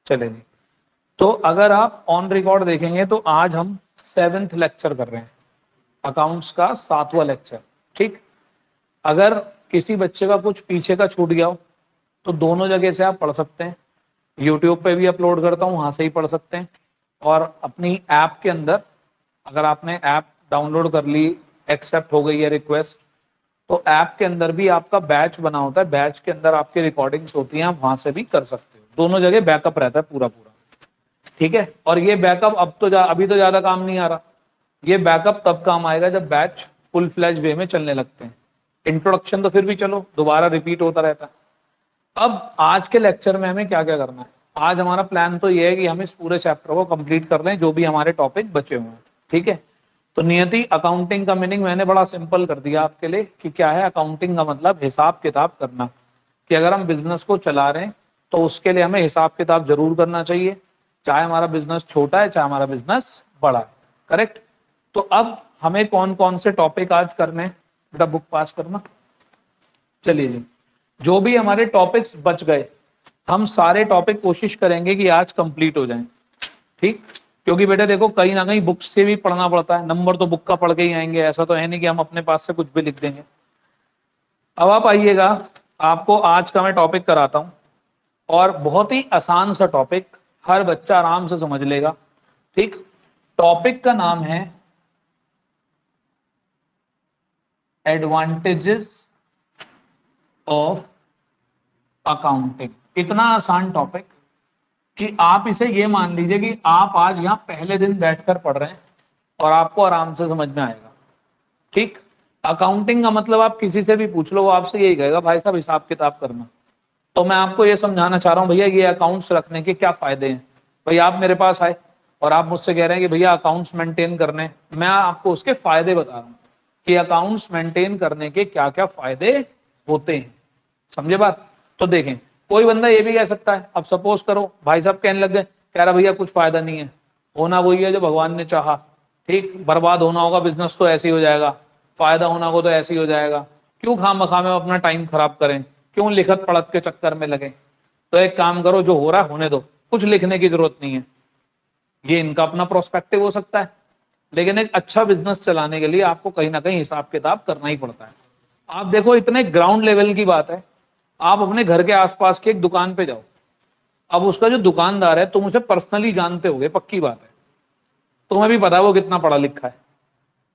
चले जी। तो अगर आप ऑन रिकॉर्ड देखेंगे तो आज हम 7th लेक्चर कर रहे हैं, अकाउंट्स का 7वां लेक्चर। ठीक, अगर किसी बच्चे का कुछ पीछे का छूट गया हो तो दोनों जगह से आप पढ़ सकते हैं। यूट्यूब पे भी अपलोड करता हूँ, वहां से ही पढ़ सकते हैं। और अपनी ऐप के अंदर, अगर आपने ऐप डाउनलोड कर ली, एक्सेप्ट हो गई है रिक्वेस्ट, तो ऐप के अंदर भी आपका बैच बना होता है, बैच के अंदर आपकी रिकॉर्डिंग्स होती हैं, आप वहां से भी कर सकते हो। दोनों जगह बैकअप रहता है पूरा पूरा। ठीक है, और ये बैकअप अभी तो ज्यादा काम नहीं आ रहा। ये बैकअप तब काम आएगा जब बैच फुल फ्लैज वे में चलने लगते हैं। इंट्रोडक्शन तो फिर भी चलो दोबारा रिपीट होता रहता है। अब आज के लेक्चर में हमें क्या क्या करना है, आज हमारा प्लान तो ये है कि हम इस पूरे चैप्टर को कंप्लीट कर लें, जो भी हमारे टॉपिक बचे हुए हैं। ठीक है, तो नियति अकाउंटिंग का मीनिंग मैंने बड़ा सिंपल कर दिया आपके लिए कि क्या है अकाउंटिंग का मतलब, हिसाब किताब करना। कि अगर हम बिजनेस को चला रहे हैं तो उसके लिए हमें हिसाब किताब जरूर करना चाहिए, चाहे हमारा बिजनेस छोटा है चाहे हमारा बिजनेस बड़ा है। करेक्ट। तो अब हमें कौन कौन से टॉपिक आज करने हैं, बेटा बुक पास करना। चलिए जी, जो भी हमारे टॉपिक्स बच गए हम सारे टॉपिक कोशिश करेंगे कि आज कंप्लीट हो जाएं। ठीक, क्योंकि बेटा देखो कहीं ना कहीं बुक से भी पढ़ना पड़ता है, नंबर तो बुक का पढ़ के ही आएंगे, ऐसा तो है नहीं कि हम अपने पास से कुछ भी लिख देंगे। अब आप आइएगा, आपको आज का मैं टॉपिक कराता हूं, और बहुत ही आसान सा टॉपिक, हर बच्चा आराम से समझ लेगा। ठीक, टॉपिक का नाम है एडवांटेजेस ऑफ अकाउंटिंग। इतना आसान टॉपिक कि आप इसे ये मान लीजिए कि आप आज यहाँ पहले दिन बैठकर पढ़ रहे हैं और आपको आराम से समझ में आएगा। ठीक, अकाउंटिंग का मतलब आप किसी से भी पूछ लो, वो आपसे यही कहेगा भाई साहब हिसाब किताब करना। तो मैं आपको ये समझाना चाह रहा हूँ भैया, ये अकाउंट्स रखने के क्या फायदे हैं। भैया आप मेरे पास आए और आप मुझसे कह रहे हैं कि भैया अकाउंट्स मेंटेन करने, मैं आपको उसके फायदे बता रहा हूँ कि अकाउंट्स मेंटेन करने के क्या क्या फायदे होते हैं। समझे बात। तो देखें, कोई बंदा ये भी कह सकता है, अब सपोज करो भाई साहब कहने लग गए, कह रहा भैया कुछ फायदा नहीं है, होना वही है जो भगवान ने चाहा। ठीक, बर्बाद होना होगा बिजनेस तो ऐसे ही हो जाएगा, फायदा होना हो तो ऐसे ही हो जाएगा, क्यों खामखा में अपना टाइम खराब करें, क्यों लिखत पढ़त के चक्कर में लगे। तो एक काम करो, जो हो रहा है होने दो, कुछ लिखने की जरूरत नहीं है। ये इनका अपना प्रोस्पेक्टिव हो सकता है, लेकिन एक अच्छा बिजनेस चलाने के लिए आपको कहीं ना कहीं हिसाब किताब करना ही पड़ता है। आप देखो इतने ग्राउंड लेवल की बात है, आप अपने घर के आसपास की एक दुकान पे जाओ, अब उसका जो दुकानदार है तुम उसे पर्सनली जानते होगे, पक्की बात है, तुम्हें भी पता है वो कितना पढ़ा लिखा है।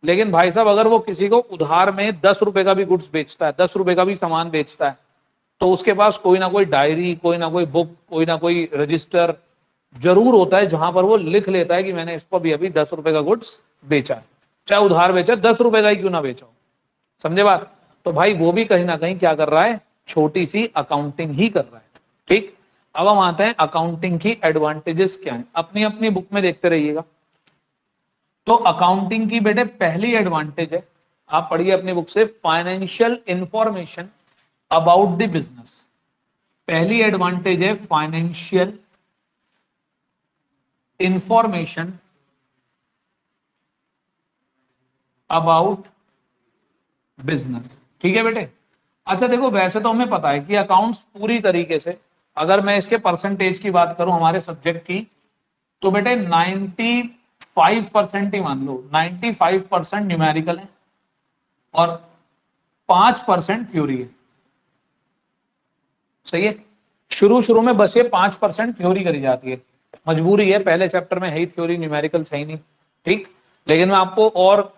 लेकिन भाई साहब अगर वो किसी को उधार में 10 रुपए का भी गुड्स बेचता है, 10 रुपए का भी सामान बेचता है, तो उसके पास कोई ना कोई डायरी, कोई ना कोई बुक, कोई ना कोई रजिस्टर जरूर होता है, जहां पर वो लिख लेता है कि मैंने इसको अभी अभी 10 रुपए का गुड्स बेचा है, चाहे उधार बेचा, 10 रुपए का ही क्यों ना बेचा हो। समझे बात। तो भाई वो भी कहीं ना कहीं क्या कर रहा है, छोटी सी अकाउंटिंग ही कर रहा है। ठीक, अब हम आते हैं अकाउंटिंग की एडवांटेजेस क्या है, अपनी अपनी बुक में देखते रहिएगा। तो अकाउंटिंग की बेटे पहली एडवांटेज है, आप पढ़िए अपनी बुक से, financial information about the business. पहली एडवांटेज है फाइनेंशियल इंफॉर्मेशन अबाउट बिजनेस। ठीक है बेटे। अच्छा देखो, वैसे तो हमें पता है कि अकाउंट्स पूरी तरीके से, अगर मैं इसके परसेंटेज की बात करूं हमारे सब्जेक्ट की, तो बेटे 95% ही मान लो, 95% न्यूमेरिकल है और 5% थ्योरी है। सही है, शुरू शुरू में बस ये 5% थ्योरी करी जाती है, मजबूरी है, पहले चैप्टर में है ही थ्योरी, न्यूमेरिकल सही नहीं। ठीक, लेकिन मैं आपको, और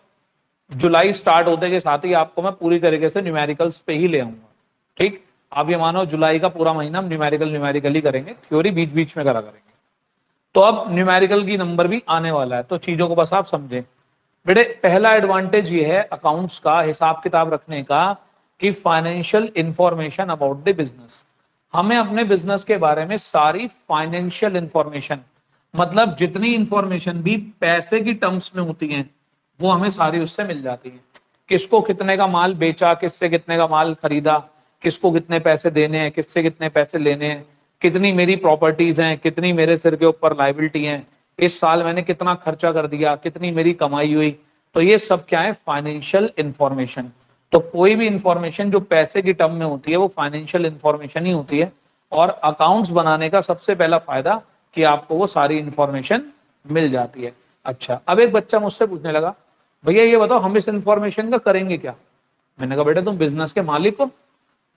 जुलाई स्टार्ट होते के साथ ही आपको मैं पूरी तरीके से न्यूमेरिकल्स पे ही ले आऊंगा। ठीक, आप ये मानो जुलाई का पूरा महीना हम न्यूमेरिकल ही करेंगे, थ्योरी बीच बीच में करा करेंगे। तो अब न्यूमेरिकल की नंबर भी आने वाला है, तो चीजों को बस आप समझें। बेटे पहला एडवांटेज ये है अकाउंट्स का, हिसाब किताब रखने का, कि financial information about the business. हमें अपने बिजनेस के बारे में सारी फाइनेंशियल इंफॉर्मेशन, मतलब जितनी इंफॉर्मेशन भी पैसे की टर्म्स में होती हैं, वो हमें सारी उससे मिल जाती है। किसको कितने का माल बेचा, किससे कितने का माल खरीदा, किसको कितने पैसे देने हैं, किससे कितने पैसे लेने हैं, कितनी मेरी प्रॉपर्टीज हैं, कितनी मेरे सिर के ऊपर लाइबिलिटी हैं, इस साल मैंने कितना खर्चा कर दिया, कितनी मेरी कमाई हुई। तो ये सब क्या है, फाइनेंशियल इंफॉर्मेशन। तो कोई भी इंफॉर्मेशन जो पैसे की टर्म में होती है वो फाइनेंशियल इंफॉर्मेशन ही होती है। और अकाउंट्स बनाने का सबसे पहला फायदा कि आपको वो सारी इंफॉर्मेशन मिल जाती है। अच्छा, अब एक बच्चा मुझसे पूछने लगा, भैया ये बताओ हम इस इंफॉर्मेशन का करेंगे क्या? मैंने कहा बेटा तुम बिजनेस के मालिक हो,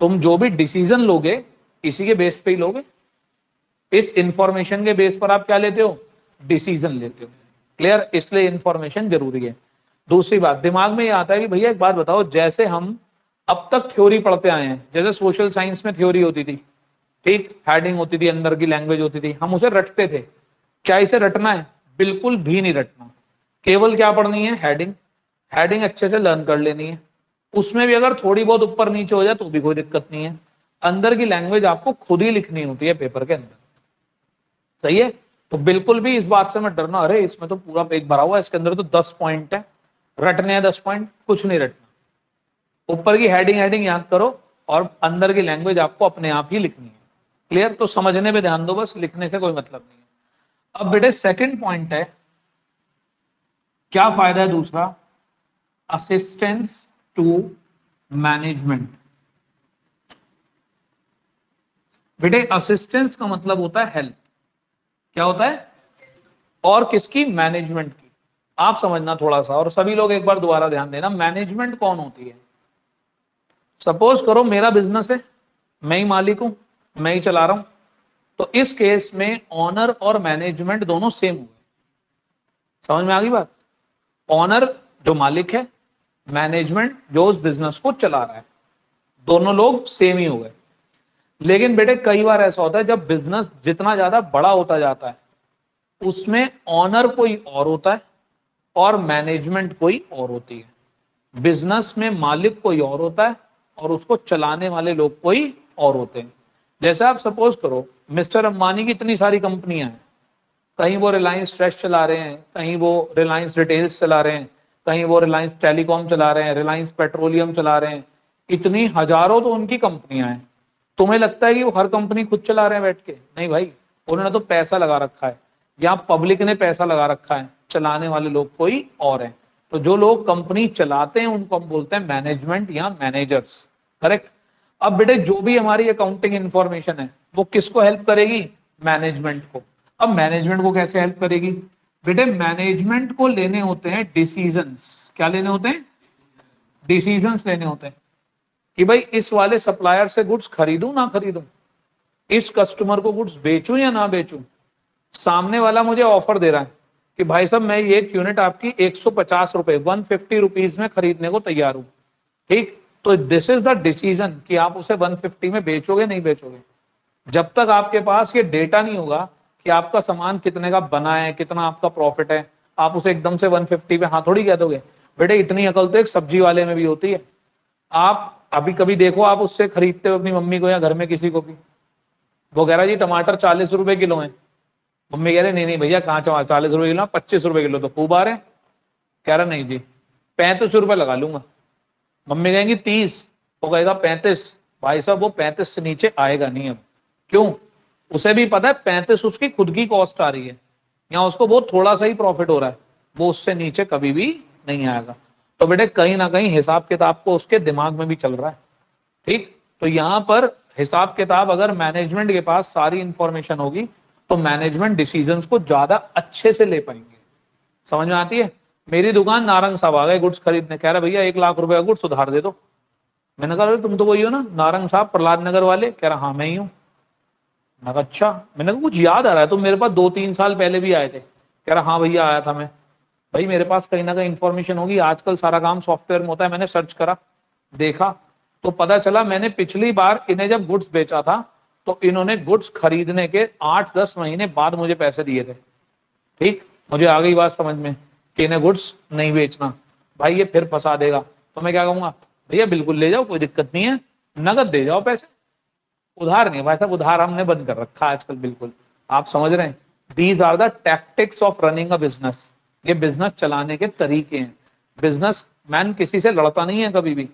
तुम जो भी डिसीजन लोगे इसी के बेस पे ही लोगे। इस इंफॉर्मेशन के बेस पर आप क्या लेते हो? डिसीजन लेते हो। क्लियर? इसलिए इंफॉर्मेशन जरूरी है। दूसरी बात, दिमाग में ये आता है कि भैया एक बात बताओ, जैसे हम अब तक थ्योरी पढ़ते आए हैं, जैसे सोशल साइंस में थ्योरी होती थी, ठीक, हेडिंग होती थी, अंदर की लैंग्वेज होती थी, हम उसे रटते थे। क्या इसे रटना है? बिल्कुल भी नहीं रटना। केवल क्या पढ़नी है? हेडिंग। हेडिंग अच्छे से लर्न कर लेनी है। उसमें भी अगर थोड़ी बहुत ऊपर नीचे हो जाए तो भी कोई दिक्कत नहीं है। अंदर की लैंग्वेज आपको खुद ही लिखनी होती है पेपर के अंदर। सही है? तो बिल्कुल भी इस बात से मत डरना, अरे इसमें तो पूरा पेज भरा हुआ है, इसके अंदर तो 10 पॉइंट है, रटने हैं 10 पॉइंट। कुछ नहीं रटना। ऊपर की हेडिंग हेडिंग याद करो और अंदर की लैंग्वेज आपको अपने आप ही लिखनी है। क्लियर? तो समझने पे ध्यान दो, बस लिखने से कोई मतलब नहीं है। अब बेटे सेकंड पॉइंट है, क्या फायदा है दूसरा? Assistance to management. बेटे असिस्टेंस का मतलब होता है हेल्प। क्या होता है? और किसकी? मैनेजमेंट की। आप समझना थोड़ा सा, और सभी लोग एक बार दोबारा ध्यान देना, मैनेजमेंट कौन होती है? सपोज करो मेरा बिजनेस है, मैं ही मालिक हूं, मैं ही चला रहा हूं, तो इस केस में ऑनर और मैनेजमेंट दोनों सेम हुए। समझ में आ गई बात? ऑनर जो मालिक है, मैनेजमेंट जो उस बिजनेस को चला रहा है, दोनों लोग सेम ही हो गए। लेकिन बेटे कई बार ऐसा होता है, जब बिजनेस जितना ज्यादा बड़ा होता जाता है उसमें ऑनर कोई और होता है और मैनेजमेंट कोई और होती है। बिजनेस में मालिक कोई और होता है और उसको चलाने वाले लोग कोई और होते हैं। जैसे आप सपोज करो मिस्टर अंबानी की इतनी सारी कंपनियां हैं, कहीं वो रिलायंस फ्रेश चला रहे हैं, कहीं वो रिलायंस रिटेल्स चला रहे हैं, कहीं वो रिलायंस टेलीकॉम चला रहे हैं, रिलायंस पेट्रोलियम चला रहे हैं, इतनी हजारों तो उनकी कंपनियां हैं। तुम्हें लगता है कि वो हर कंपनी खुद चला रहे हैं बैठ के? नहीं भाई, उन्होंने तो पैसा लगा रखा है, या पब्लिक ने पैसा लगा रखा है, चलाने वाले लोग कोई और हैं। तो जो लोग कंपनी चलाते हैं उनको हम बोलते हैं मैनेजमेंट या मैनेजर्स। करेक्ट? अब बेटे जो भी हमारी अकाउंटिंग इंफॉर्मेशन है वो किसको हेल्प करेगी? मैनेजमेंट को। अब मैनेजमेंट को कैसे हेल्प करेगी? बेटे मैनेजमेंट को लेने होते हैं डिसीजंस। क्या लेने होते हैं? डिसीजंस लेने होते हैं कि भाई इस वाले सप्लायर से गुड्स खरीदूं ना खरीदूं, इस कस्टमर को गुड्स बेचूं या ना बेचूं। सामने वाला मुझे ऑफर दे रहा है कि भाई साहब मैं ये यूनिट आपकी 150 रुपए 150 रुपीज में खरीदने को तैयार हूं। ठीक, तो दिस इज द डिसीजन कि आप उसे 150 में बेचोगे नहीं बेचोगे। जब तक आपके पास ये डेटा नहीं होगा कि आपका सामान कितने का बना है, कितना आपका प्रॉफिट है, आप उसे एकदम से 150 पे हाँ थोड़ी कह दोगे। बेटे इतनी अकल तो एक सब्जी वाले में भी होती है। आप अभी कभी देखो, आप उससे खरीदते हो अपनी मम्मी को या घर में किसी को भी, वो कह रहा जी टमाटर 40 रुपए किलो है, मम्मी कह रहे नहीं नहीं भैया कहाँ 40 रुपए किलो, 25 रुपए किलो तो खूब आ रहे हैं। कह रहा नहीं जी 35 रुपए लगा लूंगा। मम्मी कहेंगी 30, वो कहेगा 35। भाई साहब वो 35 से नीचे आएगा नहीं अब। क्यों? उसे भी पता है 35 उसकी खुद की कॉस्ट आ रही है, या उसको बहुत थोड़ा सा ही प्रॉफिट हो रहा है, वो उससे नीचे कभी भी नहीं आएगा। तो बेटे कहीं ना कहीं हिसाब किताब को उसके दिमाग में भी चल रहा है। ठीक, तो यहां पर हिसाब किताब अगर मैनेजमेंट के पास सारी इंफॉर्मेशन होगी तो मैनेजमेंट डिसीजंस को ज्यादा अच्छे से ले पाएंगे। समझ में आती है? मेरी दुकान नारंग साहब आ गए गुड्स खरीदने, कह रहा भैया 1 लाख रुपए का गुड्स उधार दे दो। मैंने कहा तुम तो वही हो ना नारंग साहब प्रहलाद नगर वाले? कह रहा हाँ मैं ही हूँ। मैं कहा अच्छा। मैंने कहा कुछ याद आ रहा है, तुम मेरे पास 2-3 साल पहले भी आए थे। कह रहा हाँ भैया आया था मैं। भाई मेरे पास कहीं ना कहीं इंफॉर्मेशन होगी, आजकल सारा काम सॉफ्टवेयर में होता है। मैंने सर्च करा, देखा, तो पता चला मैंने पिछली बार इन्हें जब गुड्स बेचा था तो इन्होंने गुड्स खरीदने के 8-10 महीने बाद मुझे पैसे दिए थे। ठीक, मुझे आ गई बात समझ में कि इन्हें गुड्स नहीं बेचना, भाई ये फिर फंसा देगा। तो मैं क्या कहूंगा, भैया बिल्कुल ले जाओ, कोई दिक्कत नहीं है, नगद दे जाओ पैसे, उधार नहीं। भाई साहब उधार हमने बंद कर रखा है आजकल। बिल्कुल आप समझ रहे हैं, these are the tactics of running a business. ये बिजनेस चलाने के तरीके हैं। बिजनेस मैन किसी से लड़ता नहीं है कभी भी,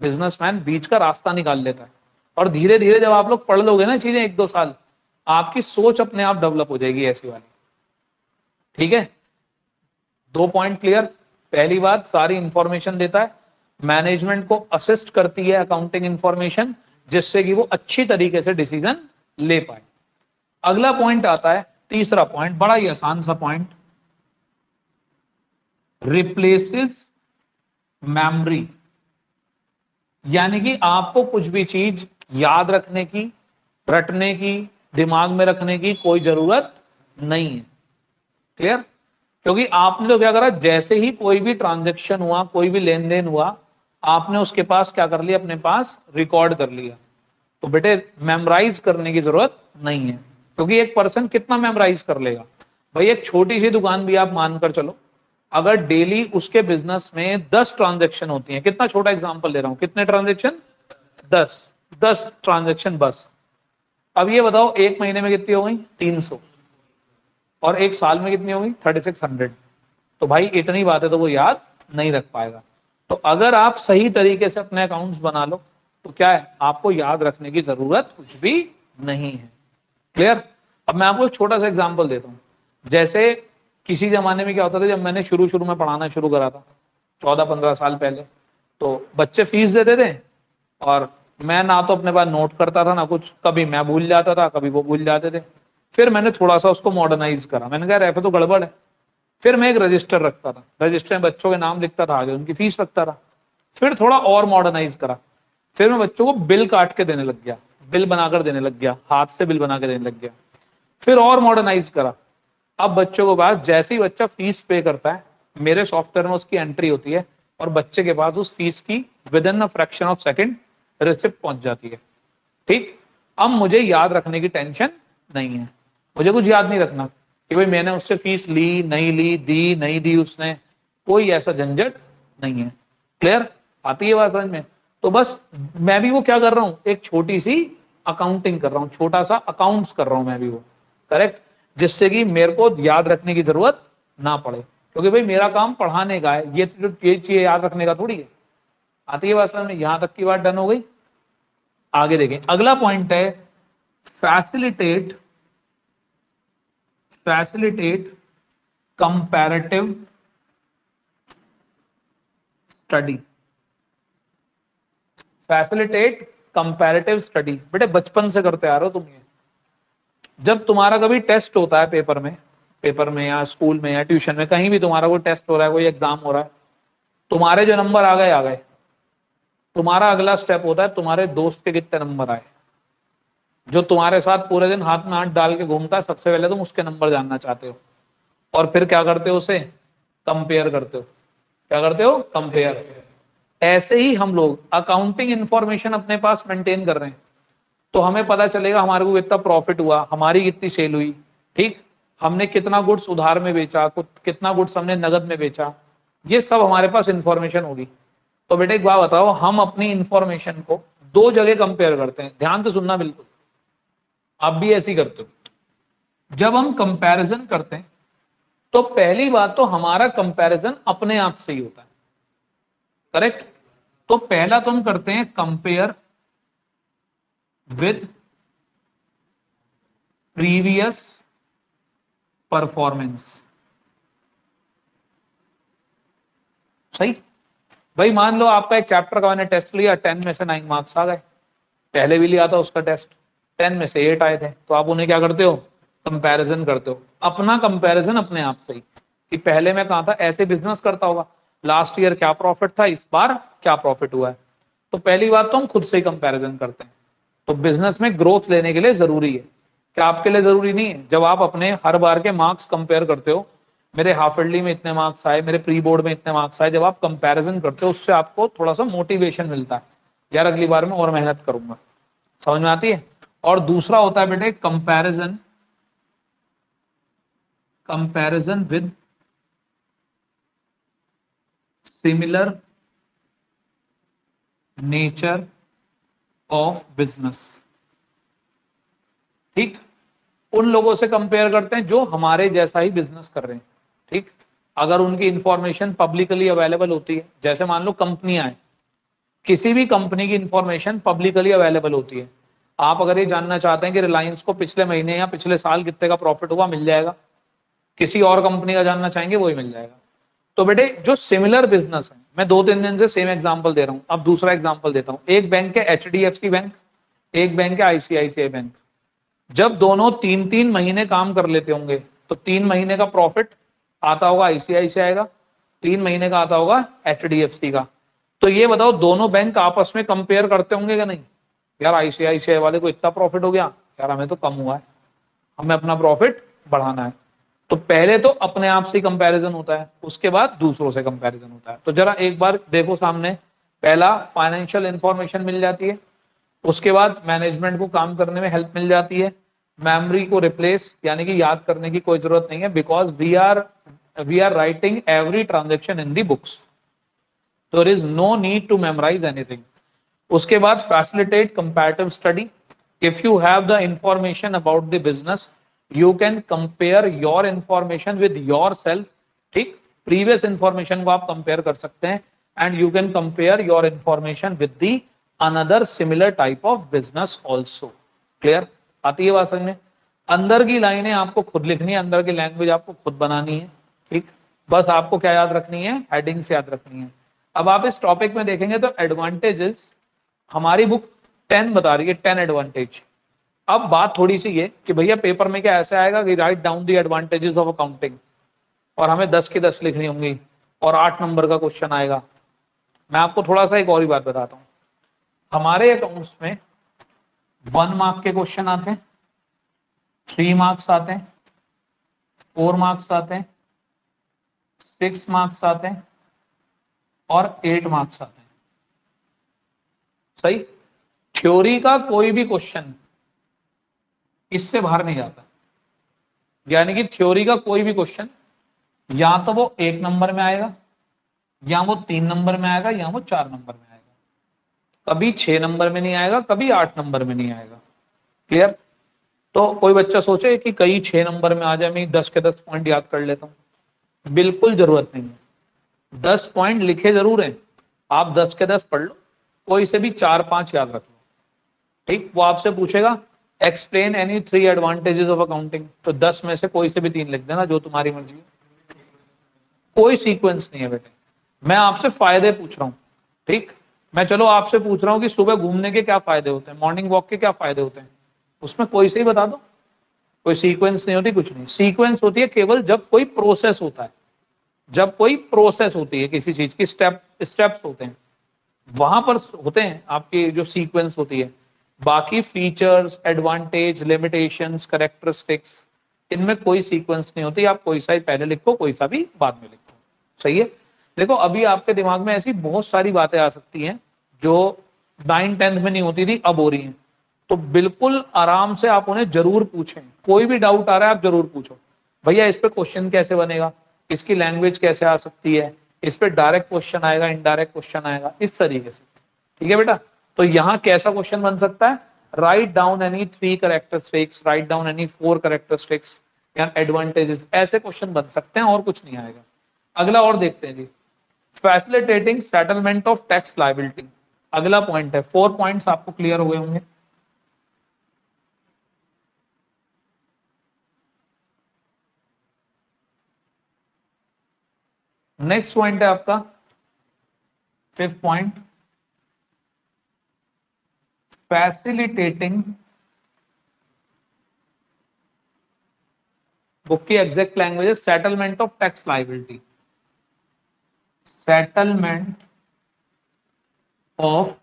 बिजनेसमैन बीच का रास्ता निकाल लेता है। और धीरे धीरे जब आप लोग पढ़ लोगे ना चीजें 1-2 साल, आपकी सोच अपने आप डेवलप हो जाएगी ऐसी वाली। ठीक है, 2 पॉइंट क्लियर। पहली बात, सारी इंफॉर्मेशन देता है, मैनेजमेंट को असिस्ट करती है अकाउंटिंग इंफॉर्मेशन, जिससे कि वो अच्छी तरीके से डिसीजन ले पाए। अगला पॉइंट आता है तीसरा पॉइंट बड़ा ही आसान सा पॉइंट, रिप्लेसेस मेमोरी। यानी कि आपको कुछ भी चीज याद रखने की, रटने की, दिमाग में रखने की कोई जरूरत नहीं है। क्लियर? क्योंकि आपने तो क्या करा, जैसे ही कोई भी ट्रांजैक्शन हुआ, कोई भी लेन देन हुआ, आपने उसके पास क्या कर लिया, अपने पास रिकॉर्ड कर लिया। तो बेटे मेमोराइज करने की जरूरत नहीं है, क्योंकि एक पर्सन कितना मेमोराइज कर लेगा। भाई एक छोटी सी दुकान भी आप मानकर चलो, अगर डेली उसके बिजनेस में 10 ट्रांजेक्शन होती हैं, कितना छोटा एग्जांपल दे रहा हूं, कितने ट्रांजेक्शन, 10 10 ट्रांजेक्शन बस। अब ये बताओ एक महीने में कितनी हो गई, 300, और एक साल में कितनी हो गई, 3600। तो भाई इतनी बातें तो वो याद नहीं रख पाएगा। तो अगर आप सही तरीके से अपने अकाउंट्स बना लो तो क्या है, आपको याद रखने की जरूरत कुछ भी नहीं है। क्लियर? अब मैं आपको एक छोटा सा एग्जांपल देता हूं। जैसे किसी जमाने में क्या होता था, जब मैंने शुरू शुरू में पढ़ाना शुरू करा था 14-15 साल पहले, तो बच्चे फीस देते थे और मैं ना तो अपने पास नोट करता था ना कुछ, कभी मैं भूल जाता था, कभी वो भूल जाते थे। फिर मैंने थोड़ा सा उसको मॉडर्नाइज करा, मैंने कहा ऐसे तो गड़बड़ है। फिर मैं एक रजिस्टर रखता था, रजिस्टर में बच्चों के नाम लिखता था, आगे उनकी फीस रखता था। फिर थोड़ा और मॉडर्नाइज करा, फिर मैं बच्चों को बिल काट के देने लग गया, बिल बनाकर देने लग गया, हाथ से बिल बना के देने लग गया। फिर और मॉडर्नाइज करा, अब बच्चों के पास जैसे ही बच्चा फीस पे करता है, मेरे सॉफ्टवेयर में उसकी एंट्री होती है और बच्चे के पास उस फीस की with in a fraction of second receipt पहुंच जाती है। ठीक? अब मुझे याद रखने की टेंशन नहीं है, मुझे कुछ याद नहीं रखना कि भाई मैंने उससे फीस ली नहीं ली, दी नहीं दी उसने, कोई ऐसा झंझट नहीं है। क्लियर? आती है बात समझ में? तो बस मैं भी वो क्या कर रहा हूं, एक छोटी सी अकाउंटिंग कर रहा हूं, छोटा सा अकाउंट्स कर रहा हूं मैं भी वो, करेक्ट, जिससे कि मेरे को याद रखने की जरूरत ना पड़े, क्योंकि भाई मेरा काम पढ़ाने का है, ये चीज याद रखने का थोड़ी है। आती है बात समझ में? यहां तक की बात डन हो गई। आगे देखें, अगला पॉइंट है facilitate facilitate comparative study. Facilitate comparative study, बेटे बचपन से करते आ रहे हो तुम ये। जब तुम्हारा कभी टेस्ट होता है पेपर में या स्कूल में या ट्यूशन में, कहीं भी तुम्हारा कोई टेस्ट हो रहा है, कोई एग्जाम हो रहा है, तुम्हारे जो नंबर आ गए, तुम्हारा अगला स्टेप होता है तुम्हारे दोस्त के कितने नंबर आए। जो तुम्हारे साथ पूरे दिन हाथ में हाथ डाल के घूमता है, सबसे पहले तुम उसके नंबर जानना चाहते हो, और फिर क्या करते हो, उसे कंपेयर करते हो। क्या करते हो? कंपेयर। ऐसे ही हम लोग अकाउंटिंग इंफॉर्मेशन अपने पास मेंटेन कर रहे हैं, तो हमें पता चलेगा हमारे को कितना प्रॉफिट हुआ, हमारी कितनी सेल हुई, ठीक, हमने कितना गुड्स उधार में बेचा, कितना गुड्स हमने नगद में बेचा, ये सब हमारे पास इंफॉर्मेशन होगी। तो बेटे एक बात बताओ, हम अपनी इंफॉर्मेशन को दो जगह कंपेयर करते हैं, ध्यान से सुनना बिल्कुल, आप भी ऐसे ही करते हो। जब हम कंपैरिजन करते हैं तो पहली बात तो हमारा कंपैरिजन अपने आप से ही होता है, करेक्ट। तो पहला तो हम करते हैं कंपेयर विद प्रीवियस परफॉर्मेंस। सही? भाई मान लो आपका एक चैप्टर का मैंने टेस्ट लिया, 10 में से 9 मार्क्स आ गए, पहले भी लिया था उसका टेस्ट, 10 में से 8 आए थे, तो आप उन्हें क्या करते हो, कंपैरिजन करते हो। अपना कंपैरिजन अपने आप से ही, कि पहले मैं कहा था, ऐसे बिजनेस करता होगा, लास्ट ईयर क्या प्रॉफिट था, इस बार क्या प्रॉफिट हुआ है। तो पहली बात तो हम खुद से ही कंपैरिजन करते हैं। तो बिजनेस में ग्रोथ लेने के लिए जरूरी है, क्या आपके लिए जरूरी नहीं है? जब आप अपने हर बार के मार्क्स कंपेयर करते हो, मेरे हाफ ईयरली में इतने मार्क्स आए, मेरे प्री बोर्ड में इतने मार्क्स आए, जब आप कंपैरिजन करते हो उससे आपको थोड़ा सा मोटिवेशन मिलता है, यार अगली बार में और मेहनत करूंगा। समझ में आती है? और दूसरा होता है बेटे comparison comparison with similar nature of business. ठीक, उन लोगों से कंपेयर करते हैं जो हमारे जैसा ही बिजनेस कर रहे हैं। ठीक, अगर उनकी इंफॉर्मेशन पब्लिकली अवेलेबल होती है, जैसे मान लो कंपनियां हैं, किसी भी कंपनी की इंफॉर्मेशन पब्लिकली अवेलेबल होती है, आप अगर ये जानना चाहते हैं कि रिलायंस को पिछले महीने या पिछले साल कितने का प्रॉफिट हुआ, मिल जाएगा। किसी और कंपनी का जानना चाहेंगे, वही मिल जाएगा। तो बेटे जो सिमिलर बिजनेस है, मैं 2-3 दिन से सेम एग्जांपल दे रहा हूं, अब दूसरा एग्जांपल देता हूं। एक बैंक है HDFC बैंक, एक बैंक है ICICI बैंक। जब दोनों 3-3 महीने काम कर लेते होंगे तो 3 महीने का प्रॉफिट आता होगा आईसीआईसीआई का, 3 महीने का आता होगा एचडीएफसी का। तो ये बताओ दोनों बैंक आपस में कंपेयर करते होंगे कि नहीं? यार आईसीआईसीआई वाले को इतना प्रॉफिट हो गया, यार हमें तो कम हुआ है, हमें अपना प्रॉफिट बढ़ाना है। तो पहले तो अपने आप से कंपैरिजन होता है, उसके बाद दूसरों से कंपैरिजन होता है। तो जरा एक बार देखो सामने, पहला फाइनेंशियल इंफॉर्मेशन मिल जाती है, उसके बाद मैनेजमेंट को काम करने में हेल्प मिल जाती है, मेमोरी को रिप्लेस यानी कि याद करने की कोई जरूरत नहीं है, because we are writing every transaction in the books, तो there is no need to memorize anything. उसके बाद facilitate comparative study, if you have the information about the business you can compare your information with your self. ठीक, previous information को आप compare कर सकते हैं and you can compare your information with the another similar type of business also. Clear? आती है बात समझ में? अंदर की लाइनें आपको खुद लिखनी है, अंदर की लैंग्वेज आपको खुद बनानी है। ठीक, बस आपको क्या याद रखनी है? हेडिंग्स याद रखनी है। अब आप इस टॉपिक में देखेंगे तो एडवांटेजेस, हमारी बुक 10 बता रही है, 10 एडवांटेज। अब बात थोड़ी सी ये कि भैया पेपर में क्या ऐसे आएगा कि write down the advantages of accounting, और हमें 10 की 10 लिखनी होंगी और 8 नंबर का क्वेश्चन आएगा। मैं आपको थोड़ा सा एक और ही बात बताता हूँ, हमारे अकाउंट्स में 1 मार्क के क्वेश्चन आते हैं, 3 मार्क्स आते हैं, 4 मार्क्स आते हैं, 6 मार्क्स आते हैं और 8 मार्क्स आते हैं। सही? थ्योरी का कोई भी क्वेश्चन इससे बाहर नहीं जाता, यानी कि थ्योरी का कोई भी क्वेश्चन या तो वो 1 नंबर में आएगा, या वो 3 नंबर में आएगा, या वो 4 नंबर में आएगा। कभी 6 नंबर में नहीं आएगा, कभी 8 नंबर में नहीं आएगा। क्लियर? तो कोई बच्चा सोचे कि कहीं 6 नंबर में आ जाए, मैं 10 के 10 पॉइंट याद कर लेता हूँ, बिल्कुल जरूरत नहीं है। 10 पॉइंट लिखे जरूर हैं, आप 10 के 10 पढ़ लो, कोई से भी 4-5 याद रख लो। ठीक, वो आपसे पूछेगा explain any 3 advantages of accounting, तो 10 में से कोई से भी 3 लिख देना, जो तुम्हारी मर्जी है। कोई सीक्वेंस नहीं है बेटे, मैं आपसे फायदे पूछ रहा हूँ। ठीक, मैं चलो आपसे पूछ रहा हूँ कि सुबह घूमने के क्या फायदे होते हैं, मॉर्निंग वॉक के क्या फायदे होते हैं, उसमें कोई से ही बता दो। कोई सीक्वेंस नहीं होती, कुछ नहीं। सीक्वेंस होती है केवल जब कोई प्रोसेस होता है, जब कोई प्रोसेस होती है किसी चीज की, स्टेप्स होते हैं, वहां पर होते हैं आपकी जो सीक्वेंस होती है। बाकी फीचर्स, एडवांटेज, लिमिटेशंस, कैरेक्टरिस्टिक्स, इनमें कोई सीक्वेंस नहीं होती। आप कोई सा ही पहले लिखो, कोई सा भी बाद में लिखो। सही है? देखो अभी आपके दिमाग में ऐसी बहुत सारी बातें आ सकती हैं जो 9th-10th में नहीं होती थी, अब हो रही हैं। तो बिल्कुल आराम से आप उन्हें जरूर पूछें, कोई भी डाउट आ रहा है आप जरूर पूछो, भैया इस पे क्वेश्चन कैसे बनेगा, इसकी लैंग्वेज कैसे आ सकती है, इस पे डायरेक्ट क्वेश्चन आएगा, इनडायरेक्ट क्वेश्चन आएगा, इस तरीके से। ठीक है बेटा? तो यहाँ कैसा क्वेश्चन बन सकता है? Write down any 3 characteristics, write down any 4 characteristics या एडवांटेजेस, ऐसे क्वेश्चन बन सकते हैं और कुछ नहीं आएगा। अगला और देखते हैं जी, facilitating settlement of tax liability, अगला पॉइंट है। 4 पॉइंट्स आपको क्लियर हो गए होंगे। नेक्स्ट पॉइंट है आपका 5th पॉइंट, फैसिलिटेटिंग, बुक की एग्जैक्ट लैंग्वेज है settlement of tax liability, settlement of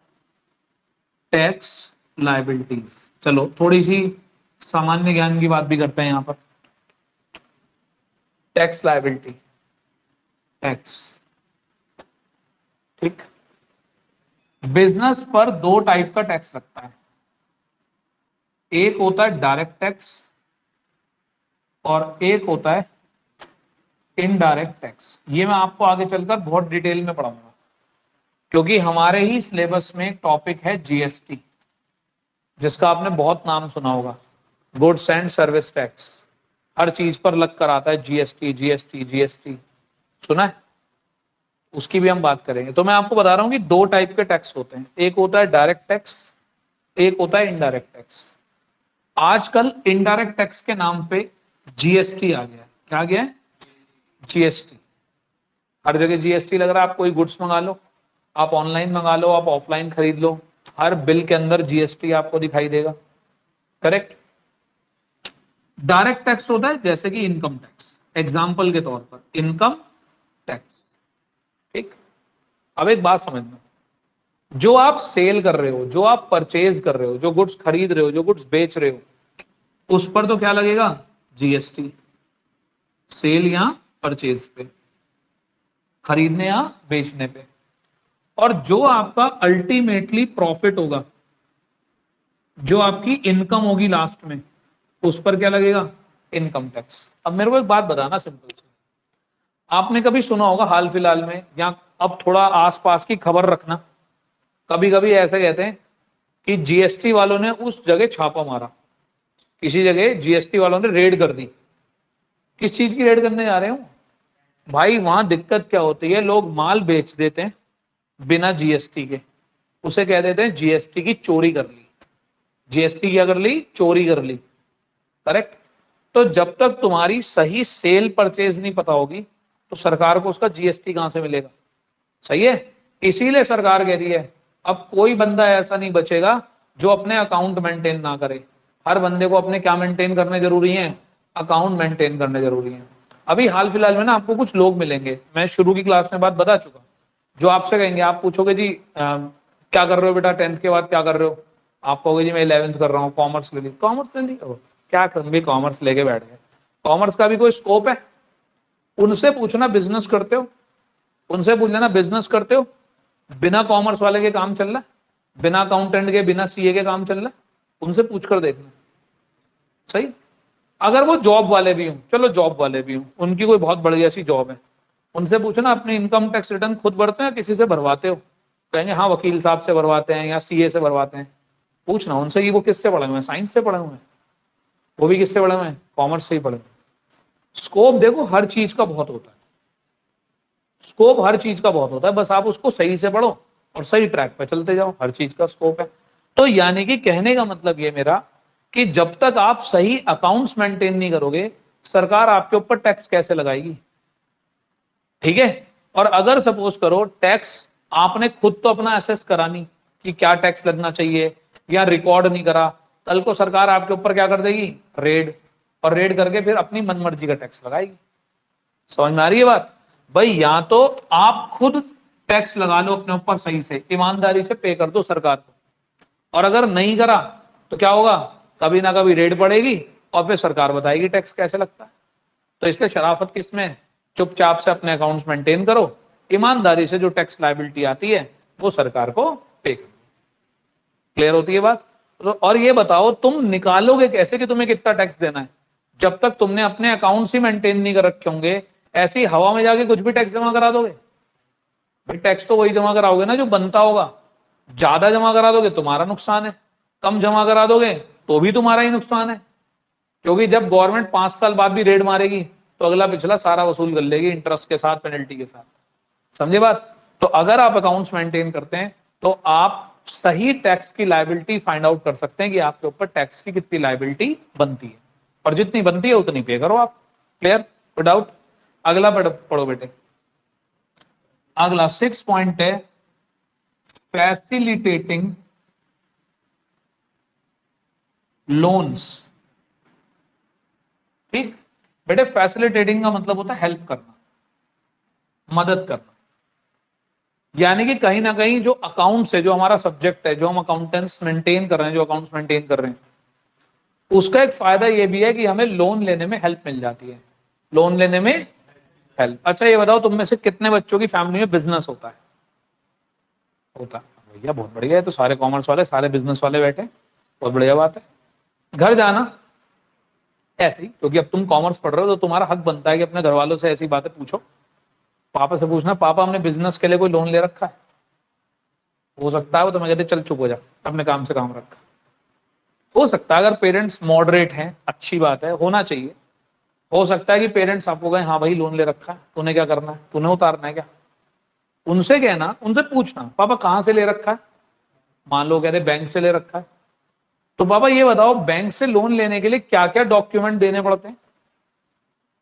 tax liabilities. चलो थोड़ी सी सामान्य ज्ञान की बात भी करते हैं यहां पर। टैक्स लायबिलिटी, टैक्स, ठीक, बिजनेस पर 2 टाइप का टैक्स लगता है, एक होता है डायरेक्ट टैक्स और एक होता है इनडायरेक्ट टैक्स। ये मैं आपको आगे चलकर बहुत डिटेल में पढ़ाऊंगा, क्योंकि हमारे ही सिलेबस में एक टॉपिक है जीएसटी, जिसका आपने बहुत नाम सुना होगा, गुड्स एंड सर्विस टैक्स। हर चीज पर लग कर आता है जीएसटी जीएसटी जीएसटी, सुना है? उसकी भी हम बात करेंगे। तो मैं आपको बता रहा हूं कि 2 टाइप के टैक्स होते हैं, एक होता है डायरेक्ट टैक्स, एक होता है इनडायरेक्ट टैक्स। आजकल इनडायरेक्ट टैक्स के नाम पे जीएसटी आ गया है। क्या आ गया है? जीएसटी। हर जगह जीएसटी लग रहा है। आप कोई गुड्स मंगा लो, आप ऑनलाइन मंगा लो, आप ऑफलाइन खरीद लो, हर बिल के अंदर जीएसटी आपको दिखाई देगा। करेक्ट? डायरेक्ट टैक्स होता है जैसे कि इनकम टैक्स, एग्जाम्पल के तौर पर इनकम टैक्स। ठीक, अब एक बात समझना, जो आप सेल कर रहे हो, जो आप परचेज कर रहे हो, जो गुड्स खरीद रहे हो, जो गुड्स बेच रहे हो, उस पर तो क्या लगेगा, जीएसटी, सेल या परचेज पे, खरीदने या बेचने पे। और जो आपका अल्टीमेटली प्रॉफिट होगा, जो आपकी इनकम होगी लास्ट में, उस पर क्या लगेगा, इनकम टैक्स। अब मेरे को एक बात बताना सिंपल सी, आपने कभी सुना होगा हाल फिलहाल में, या अब थोड़ा आसपास की खबर रखना, कभी कभी ऐसे कहते हैं कि जीएसटी वालों ने उस जगह छापा मारा, किसी जगह जीएसटी वालों ने रेड कर दी। किस चीज की रेड करने जा रहे हो भाई, वहां दिक्कत क्या होती है, लोग माल बेच देते हैं बिना जीएसटी के, उसे कह देते हैं जीएसटी की चोरी कर ली। जीएसटी क्या कर ली, चोरी कर ली, करेक्ट। तो जब तक तुम्हारी सही सेल परचेज नहीं पता होगी, तो सरकार को उसका जीएसटी कहां से मिलेगा, सही है। इसीलिए सरकार कह रही है अब कोई बंदा ऐसा नहीं बचेगा जो अपने अकाउंट मेंटेन ना करे। हर बंदे को अपने क्या मेंटेन करने जरूरी है, अकाउंट मेंटेन करने जरूरी है। अभी हाल फिलहाल में ना आपको कुछ लोग मिलेंगे, मैं शुरू की क्लास में बात बता चुका, जो आपसे कहेंगे, आप पूछोगे जी क्या कर रहे हो बेटा, 10th के बाद क्या कर रहे हो, आप कहोगे जी मैं 11th कर रहा हूँ, कॉमर्स ले ली, कॉमर्स ले ली, क्या करूंगी, कॉमर्स लेके बैठ गए, कॉमर्स का भी कोई स्कोप है। उनसे पूछना बिजनेस करते हो, उनसे पूछ लेना बिजनेस करते हो, बिना कॉमर्स वाले के काम चल रहा है, बिना अकाउंटेंट के, बिना सीए के काम चल रहा है, उनसे पूछ कर देखना, सही। अगर वो जॉब वाले भी हों, चलो जॉब वाले भी हों, उनकी कोई बहुत बढ़िया सी जॉब है, उनसे पूछना अपनी इनकम टैक्स रिटर्न खुद भरते हैं, किसी से भरवाते हो, कहेंगे हाँ वकील साहब से भरवाते हैं या सीए से भरवाते हैं। पूछना उनसे कि वो किससे पढ़े हुए हैं, साइंस से पढ़े हुए हैं, वो भी किससे पढ़े हुए हैं, कॉमर्स से ही पढ़े हुए हैं। स्कोप देखो हर चीज का बहुत होता है, स्कोप हर चीज का बहुत होता है, बस आप उसको सही से पढ़ो और सही ट्रैक पे चलते जाओ, हर चीज का स्कोप है। तो यानी कि कहने का मतलब ये मेरा कि जब तक आप सही अकाउंट्स मेंटेन नहीं करोगे, सरकार आपके ऊपर टैक्स कैसे लगाएगी, ठीक है। और अगर सपोज करो टैक्स आपने खुद तो अपना असेस करा नहीं कि क्या टैक्स लगना चाहिए, या रिकॉर्ड नहीं करा, कल को सरकार आपके ऊपर क्या कर देगी, रेड, और रेड करके फिर अपनी मनमर्जी का टैक्स लगाएगी। समझ में आ रही है बात भाई, या तो आप खुद टैक्स लगा लो अपने ऊपर सही से, ईमानदारी से पे कर दो सरकार को, और अगर नहीं करा तो क्या होगा, कभी ना कभी रेड पड़ेगी और फिर सरकार बताएगी टैक्स कैसे लगता है। तो इसलिए शराफत किसमें, चुपचाप से अपने अकाउंट्स मेंटेन करो, ईमानदारी से जो टैक्स लायबिलिटी आती है वो सरकार को पे करो। क्लियर होती है बात। तो और ये बताओ तुम निकालोगे कैसे कि तुम्हें कितना टैक्स देना है, जब तक तुमने अपने अकाउंट्स ही मेंटेन नहीं कर रखे होंगे, ऐसी हवा में जाके कुछ भी टैक्स जमा करा दोगे। भाई टैक्स तो वही जमा कराओगे ना जो बनता होगा, ज्यादा जमा करा दोगे तुम्हारा नुकसान है, कम जमा करा दोगे तो भी तुम्हारा ही नुकसान है, क्योंकि जब गवर्नमेंट 5 साल बाद भी रेड मारेगी तो अगला पिछला सारा वसूल कर लेगी, इंटरेस्ट के साथ, पेनल्टी के साथ। समझे बात। तो अगर आप अकाउंट्स मेंटेन करते हैं तो आप सही टैक्स की लायबिलिटी फाइंड आउट कर सकते हैं कि आपके ऊपर टैक्स की कितनी लायबिलिटी बनती है, और जितनी बनती है उतनी पे करो आप। क्लियर, कोई डाउट। अगला पढ़ो बेटे, अगला 6 पॉइंट है फैसिलिटेटिंग लोन्स। ठीक बेटे, फैसिलिटेटिंग का मतलब होता है हेल्प करना, मदद करना, यानी कि कहीं ना कहीं जो अकाउंट्स है, जो हमारा सब्जेक्ट है, जो हम अकाउंटेंट्स मेंटेन कर रहे हैं, जो अकाउंट्स मेंटेन कर रहे हैं, उसका एक फायदा ये भी है कि हमें लोन लेने में हेल्प मिल जाती है, लोन लेने में हेल्प। अच्छा ये बताओ तुम में से कितने बच्चों की फैमिली में बिजनेस होता है, होता है भैया, बहुत बढ़िया है, तो सारे कॉमर्स वाले, सारे बिजनेस वाले बैठे, बहुत बढ़िया बात है। घर जाना ऐसे ही, क्योंकि अब तुम कॉमर्स पढ़ रहे हो तो तुम्हारा हक बनता है कि अपने घर वालों से ऐसी बातें पूछो। पापा से पूछना, पापा हमने बिजनेस के लिए कोई लोन ले रखा है, हो सकता है वो तुम्हें कहते चल चुप हो जा, अपने काम से काम रखा। हो सकता है अगर पेरेंट्स मॉडरेट हैं, अच्छी बात है, होना चाहिए। हो सकता है कि पेरेंट्स आपको कहें हाँ भाई लोन ले रखा है, तूने क्या करना है, तूने उतारना है क्या। उनसे कहना, उनसे पूछना पापा कहाँ से ले रखा है, मान लो कहते बैंक से ले रखा है, तो पापा ये बताओ बैंक से लोन लेने के लिए क्या क्या डॉक्यूमेंट देने पड़ते हैं,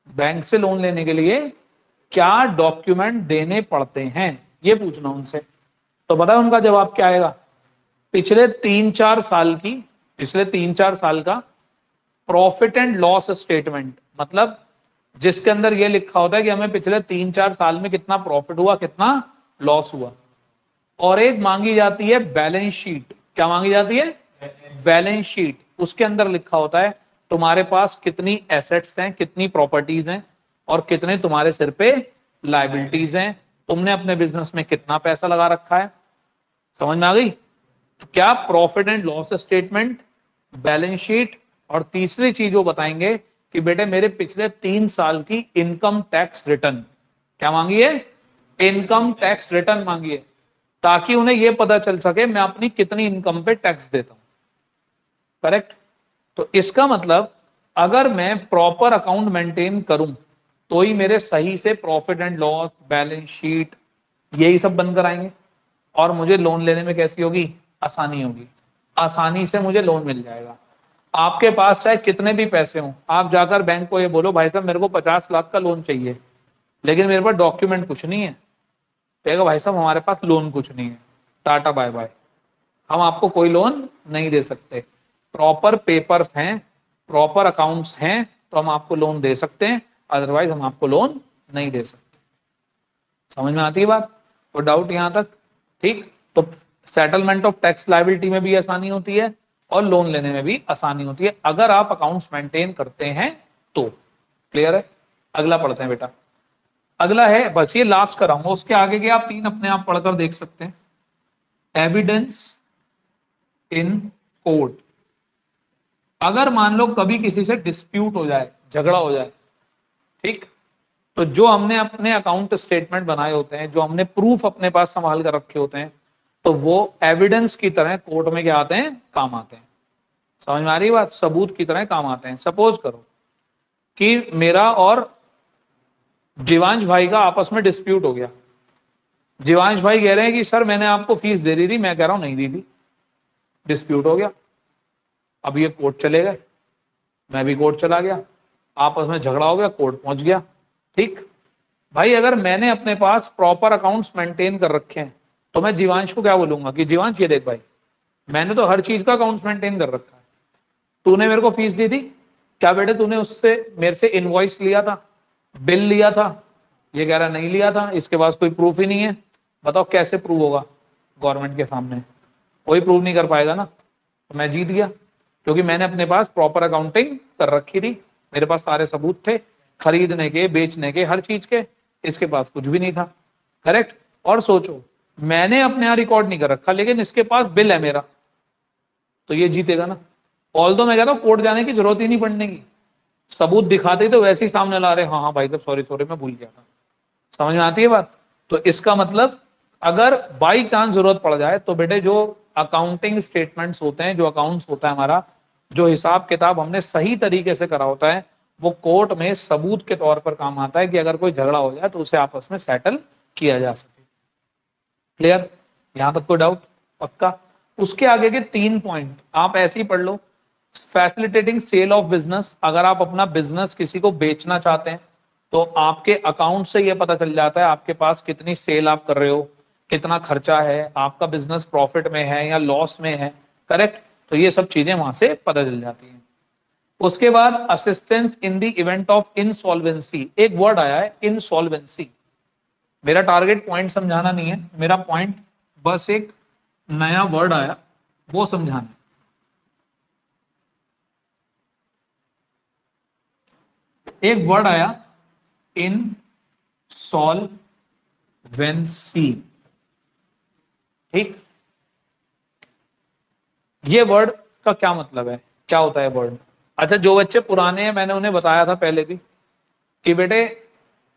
बैंक से लोन लेने के लिए क्या डॉक्यूमेंट देने पड़ते हैं, ये पूछना उनसे। तो पता है उनका जवाब क्या आएगा, पिछले 3-4 साल की, पिछले 3-4 साल का प्रॉफिट एंड लॉस स्टेटमेंट, मतलब जिसके अंदर ये लिखा होता है कि हमें पिछले 3-4 साल में कितना प्रॉफिट हुआ, कितना लॉस हुआ। और एक मांगी जाती है बैलेंस शीट। क्या मांगी जाती है? Balance sheet. उसके अंदर लिखा होता है तुम्हारे पास कितनी एसेट्स हैं, कितनी प्रॉपर्टीज हैं और कितने तुम्हारे सिर पे लायबिलिटीज हैं, तुमने अपने बिजनेस में कितना पैसा लगा रखा है। समझ में आ गई? तो क्या profit and loss statement, balance sheet, और तीसरी चीज वो बताएंगे कि बेटे मेरे पिछले 3 साल की इनकम टैक्स रिटर्न। क्या मांगी है? इनकम टैक्स रिटर्न मांगी है, ताकि उन्हें यह पता चल सके मैं अपनी कितनी इनकम पे टैक्स देता हूं। करेक्ट? तो इसका मतलब अगर मैं प्रॉपर अकाउंट मेंटेन करूं तो ही मेरे सही से profit and loss, balance sheet, यही सब बनकर आएंगे और मुझे लोन लेने में कैसी होगी? आसानी होगी। आसानी से मुझे लोन मिल जाएगा। आपके पास चाहे कितने भी पैसे हों, आप जाकर बैंक को ये बोलो भाई साहब मेरे को 50 लाख का लोन चाहिए, लेकिन मेरे पास डॉक्यूमेंट कुछ नहीं है, कहेगा भाई साहब हमारे पास लोन कुछ नहीं है, टाटा बाय बाय, हम आपको कोई लोन नहीं दे सकते। प्रॉपर पेपर्स हैं, प्रॉपर अकाउंट्स हैं तो हम आपको लोन दे सकते हैं, अदरवाइज हम आपको लोन नहीं दे सकते। समझ में आती है बात? तो डाउट यहां तक? ठीक। तो सेटलमेंट ऑफ टैक्स लायबिलिटी में भी आसानी होती है और लोन लेने में भी आसानी होती है अगर आप अकाउंट्स मेंटेन करते हैं तो। क्लियर है? अगला पढ़ते हैं बेटा। अगला है, बस ये लास्ट कराऊंगा, उसके आगे के आप 3 अपने आप पढ़कर देख सकते हैं। Evidence in court. अगर मान लो कभी किसी से डिस्प्यूट हो जाए, झगड़ा हो जाए, ठीक, तो जो हमने अपने अकाउंट स्टेटमेंट बनाए होते हैं, जो हमने प्रूफ अपने पास संभाल कर रखे होते हैं, तो वो एविडेंस की तरह कोर्ट में क्या आते हैं? काम आते हैं। समझ में आ रही बात? सबूत की तरह काम आते हैं। सपोज करो कि मेरा और जीवांश भाई का आपस में डिस्प्यूट हो गया। जीवांश भाई कह रहे हैं कि सर मैंने आपको फीस दे दी थी, मैं कह रहा हूं नहीं दी थी। डिस्प्यूट हो गया, अब ये कोर्ट चले गए, मैं भी कोर्ट चला गया, आपस में झगड़ा हो गया, कोर्ट पहुंच गया। ठीक भाई, अगर मैंने अपने पास प्रॉपर अकाउंट्स मेंटेन कर रखे हैं तो मैं जीवांश को क्या बोलूंगा कि जीवांश ये देख भाई, मैंने तो हर चीज का अकाउंट्स मेंटेन कर रखा है, तूने मेरे को फीस दी थी, क्या बेटे तूने उससे मेरे से इनवॉइस लिया था, बिल लिया था? ये कह रहा नहीं लिया था, इसके पास कोई प्रूफ ही नहीं है। बताओ कैसे प्रूव होगा? गवर्नमेंट के सामने कोई प्रूव नहीं कर पाएगा ना। तो मैं जीत गया क्योंकि मैंने अपने पास प्रॉपर अकाउंटिंग कर रखी थी, मेरे पास सारे सबूत थे खरीदने के, बेचने के, हर चीज के। इसके पास कुछ भी नहीं था। करेक्ट? और सोचो, मैंने अपने यहाँ रिकॉर्ड नहीं कर रखा लेकिन इसके पास बिल है मेरा, तो ये जीतेगा ना। ऑल्दो मैं कहता हूँ कोर्ट जाने की जरूरत ही नहीं पड़ने की, सबूत दिखाते ही तो वैसे ही सामने ला रहे, हाँ हाँ भाई साहब सॉरी सॉरी मैं भूल गया था। समझ में आती है बात? तो इसका मतलब अगर बाई चांस जरूरत पड़ जाए तो बेटे जो अकाउंटिंग स्टेटमेंट्स होते हैं, जो अकाउंट्स होता है हमारा, जो हिसाब किताब हमने सही तरीके से करा होता है, वो कोर्ट में सबूत के तौर पर काम आता है कि अगर कोई झगड़ा हो जाए तो उसे आपस में सेटल किया जा सके। क्लियर? यहां तक कोई डाउट? पक्का? उसके आगे के 3 पॉइंट आप ऐसे ही पढ़ लो। फैसिलिटेटिंग सेल ऑफ बिजनेस, अगर आप अपना बिजनेस किसी को बेचना चाहते हैं तो आपके अकाउंट से ये पता चल जाता है आपके पास कितनी सेल आप कर रहे हो, कितना खर्चा है, आपका बिजनेस प्रॉफिट में है या लॉस में है। करेक्ट? तो ये सब चीजें वहां से पता चल जाती हैं। उसके बाद assistance in the event of insolvency. एक वर्ड आया है इनसॉल्वेंसी, मेरा टारगेट पॉइंट समझाना नहीं है, मेरा पॉइंट बस एक नया वर्ड आया वो समझाना। एक वर्ड आया इनसॉल्वेंसी। ठीक, ये वर्ड का क्या मतलब है, क्या होता है वर्ड? अच्छा, जो बच्चे पुराने हैं मैंने उन्हें बताया था पहले भी कि बेटे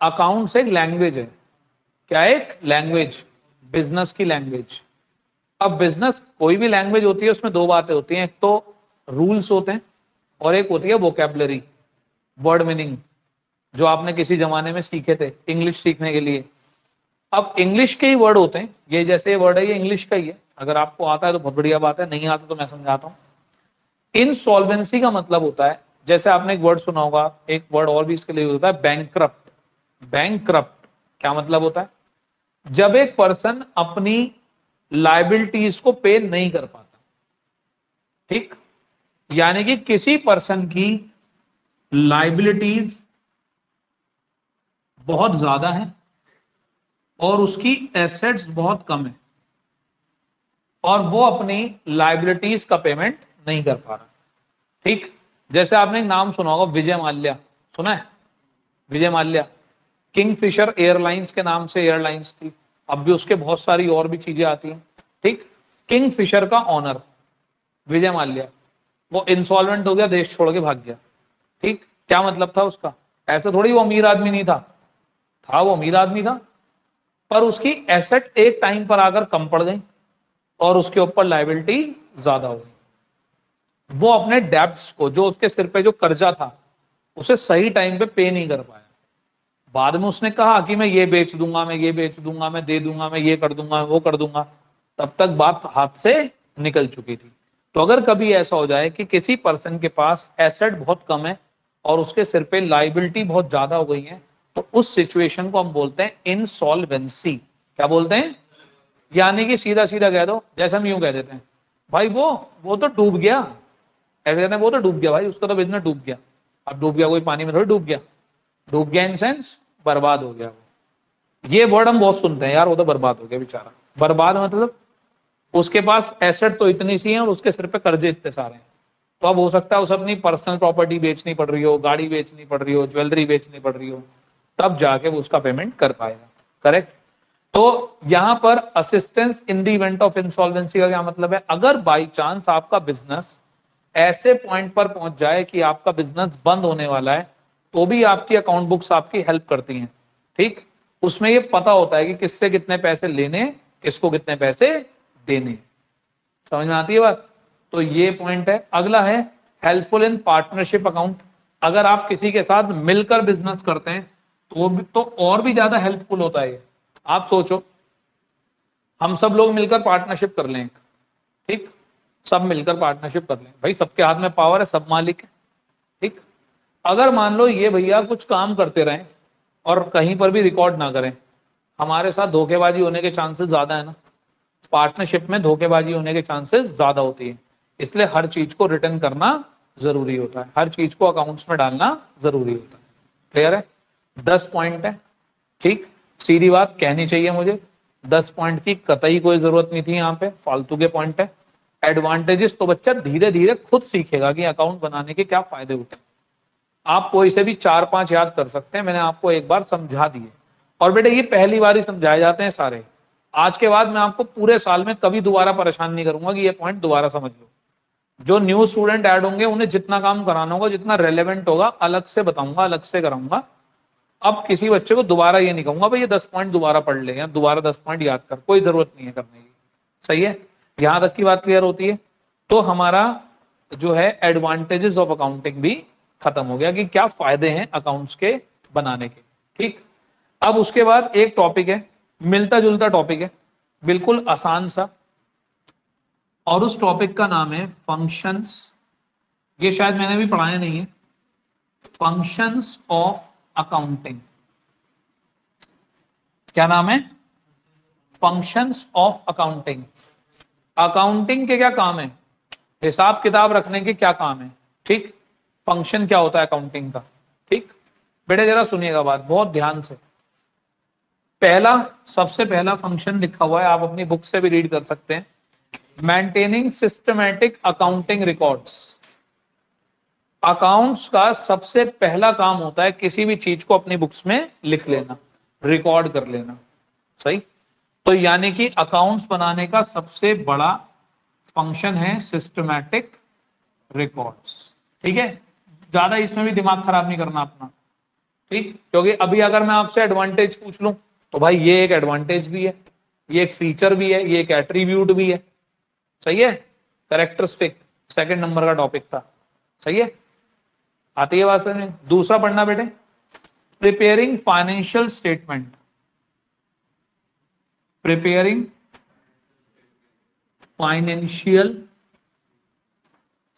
अकाउंट्स एक लैंग्वेज है। क्या? एक लैंग्वेज, बिजनेस की लैंग्वेज। अब बिजनेस कोई भी लैंग्वेज होती है उसमें 2 बातें होती हैं, एक तो रूल्स होते हैं और एक होती है वोकैबुलरी, वर्ड मीनिंग, जो आपने किसी जमाने में सीखे थे इंग्लिश सीखने के लिए। अब इंग्लिश के ही वर्ड होते हैं, ये जैसे वर्ड है ये इंग्लिश का ही है, अगर आपको आता है तो बहुत बढ़िया बात है, नहीं आता तो मैं समझाता हूँ। इनसॉल्वेंसी का मतलब होता है, जैसे आपने एक वर्ड सुना होगा, एक वर्ड और भी इसके लिए होता है, बैंकक्रप्ट। बैंकक्रप्ट क्या मतलब होता है? जब एक पर्सन अपनी लायबिलिटीज को पे नहीं कर पाता। ठीक, यानी कि किसी पर्सन की लाइबिलिटीज बहुत ज्यादा है और उसकी एसेट्स बहुत कम है और वो अपनी लाइबिलिटीज का पेमेंट नहीं कर पा रहा। ठीक, जैसे आपने एक नाम सुना होगा, विजय माल्या, सुना है? विजय माल्या किंगफिशर एयरलाइंस के नाम से एयरलाइंस थी, अब भी उसके बहुत सारी और भी चीजें आती हैं। ठीक, किंगफिशर का ऑनर विजय माल्या, वो इंसॉल्वेंट हो गया, देश छोड़ के भाग गया। ठीक, क्या मतलब था उसका? ऐसे थोड़ी वो अमीर आदमी नहीं था वो अमीर आदमी था, पर उसकी एसेट एक टाइम पर आकर कम पड़ गई और उसके ऊपर लायबिलिटी ज्यादा हो गई। वो अपने डेब्ट्स को, जो उसके सिर पे जो कर्जा था, उसे सही टाइम पे पे नहीं कर पाया। बाद में उसने कहा कि मैं ये बेच दूंगा, मैं ये बेच दूंगा, मैं दे दूंगा, मैं ये कर दूंगा, वो कर दूंगा, तब तक बात हाथ से निकल चुकी थी। तो अगर कभी ऐसा हो जाए कि किसी पर्सन के पास एसेट बहुत कम है और उसके सिर पे लाइबिलिटी बहुत ज्यादा हो गई है, तो उस सिचुएशन को हम बोलते हैं इनसॉल्वेंसी। क्या बोलते हैं? यानी कि सीधा सीधा कह दो, जैसे हम यूं कह देते हैं, भाई वो तो डूब गया, ऐसे कहते हैं वो तो डूब गया भाई, उसका तो बिजनेस डूब गया। अब डूब गया कोई पानी में थोड़ी डूब गया, डूब गया इन सेंस बर्बाद हो गया वो। ये वर्ड हम बहुत सुनते हैं, यार वो तो बर्बाद हो गया बेचारा। बर्बाद मतलब उसके पास एसेट तो इतनी सी है और उसके सिर पे कर्जे इतने सारे हैं। तो अब हो सकता है उसे अपनी पर्सनल प्रॉपर्टी बेचनी पड़ रही हो, गाड़ी बेचनी पड़ रही हो, ज्वेलरी बेचनी पड़ रही हो, तब जाके वो उसका पेमेंट कर पाएगा। करेक्ट? तो यहां पर assistance in the event of insolvency का क्या मतलब है? अगर बाई चांस आपका बिजनेस ऐसे पॉइंट पर पहुंच जाए कि आपका बिजनेस बंद होने वाला है, तो भी आपकी अकाउंट बुक्स आपकी हेल्प करती हैं। ठीक, उसमें ये पता होता है कि किससे कितने पैसे लेने, किसको कितने पैसे देने। समझ में आती है बात? तो ये पॉइंट है। अगला है हेल्पफुल इन पार्टनरशिप अकाउंट। अगर आप किसी के साथ मिलकर बिजनेस करते हैं तो वो भी तो और भी ज्यादा हेल्पफुल होता है। आप सोचो, हम सब लोग मिलकर पार्टनरशिप कर लें, ठीक, सब मिलकर पार्टनरशिप कर लें, भाई सबके हाथ में पावर है, सब मालिक है। ठीक, अगर मान लो ये भैया कुछ काम करते रहें और कहीं पर भी रिकॉर्ड ना करें, हमारे साथ धोखेबाजी होने के चांसेस ज्यादा है ना। पार्टनरशिप में धोखेबाजी होने के चांसेस ज्यादा होती है, इसलिए हर चीज को रिटर्न करना जरूरी होता है, हर चीज को अकाउंट्स में डालना जरूरी होता है। क्लियर है? 10 पॉइंट है। ठीक, सीधी बात कहनी चाहिए मुझे, 10 पॉइंट की कतई कोई जरूरत नहीं थी, यहाँ पे फालतू के पॉइंट है। एडवांटेजेस तो बच्चा धीरे धीरे खुद सीखेगा कि अकाउंट बनाने के क्या फायदे होते हैं। आप कोई से भी 4-5 याद कर सकते हैं, मैंने आपको एक बार समझा दिए। और बेटे ये पहली बार ही समझाए जाते हैं सारे, आज के बाद मैं आपको पूरे साल में कभी दोबारा परेशान नहीं करूंगा कि ये पॉइंट दोबारा समझ लो। जो न्यू स्टूडेंट ऐड होंगे उन्हें जितना काम कराना होगा, जितना रेलेवेंट होगा, अलग से बताऊंगा, अलग से कराऊंगा। अब किसी बच्चे को दोबारा ये नहीं कहूंगा भाई ये 10 पॉइंट दोबारा पढ़ ले या दोबारा 10 पॉइंट याद कर, कोई जरूरत नहीं है करने की। सही है? यहां तक की बात क्लियर होती है? तो हमारा जो है एडवांटेजेस ऑफ अकाउंटिंग भी खत्म हो गया कि क्या फायदे हैं अकाउंट्स के बनाने के। ठीक, अब उसके बाद एक टॉपिक है, मिलता जुलता टॉपिक है, बिल्कुल आसान सा, और उस टॉपिक का नाम है फंक्शंस। ये शायद मैंने भी पढ़ाया नहीं है, फंक्शंस ऑफ अकाउंटिंग। क्या नाम है? Functions of accounting. अकाउंटिंग के क्या काम है, हिसाब किताब रखने के क्या काम है। ठीक, फंक्शन क्या होता है अकाउंटिंग का। ठीक, बेटे जरा सुनिएगा बात बहुत ध्यान से। पहला, सबसे पहला फंक्शन लिखा हुआ है, आप अपनी बुक से भी रीड कर सकते हैं, maintaining systematic accounting records. Accounts का सबसे पहला काम होता है किसी भी चीज को अपनी बुक्स में लिख लेना, रिकॉर्ड कर लेना। सही? तो यानी कि अकाउंट्स बनाने का सबसे बड़ा फंक्शन है सिस्टमैटिक रिकॉर्ड्स। ठीक है, ज्यादा इसमें भी दिमाग खराब नहीं करना अपना। ठीक, क्योंकि अभी अगर मैं आपसे एडवांटेज पूछ लूं तो भाई ये एक एडवांटेज भी है, ये एक फीचर भी है, ये एक एट्रीब्यूट भी है। सही है? करेक्टरिस्टिक सेकंड नंबर का टॉपिक था। सही है? आती है बात समझ? दूसरा पढ़ना बेटे, preparing financial statement. Preparing financial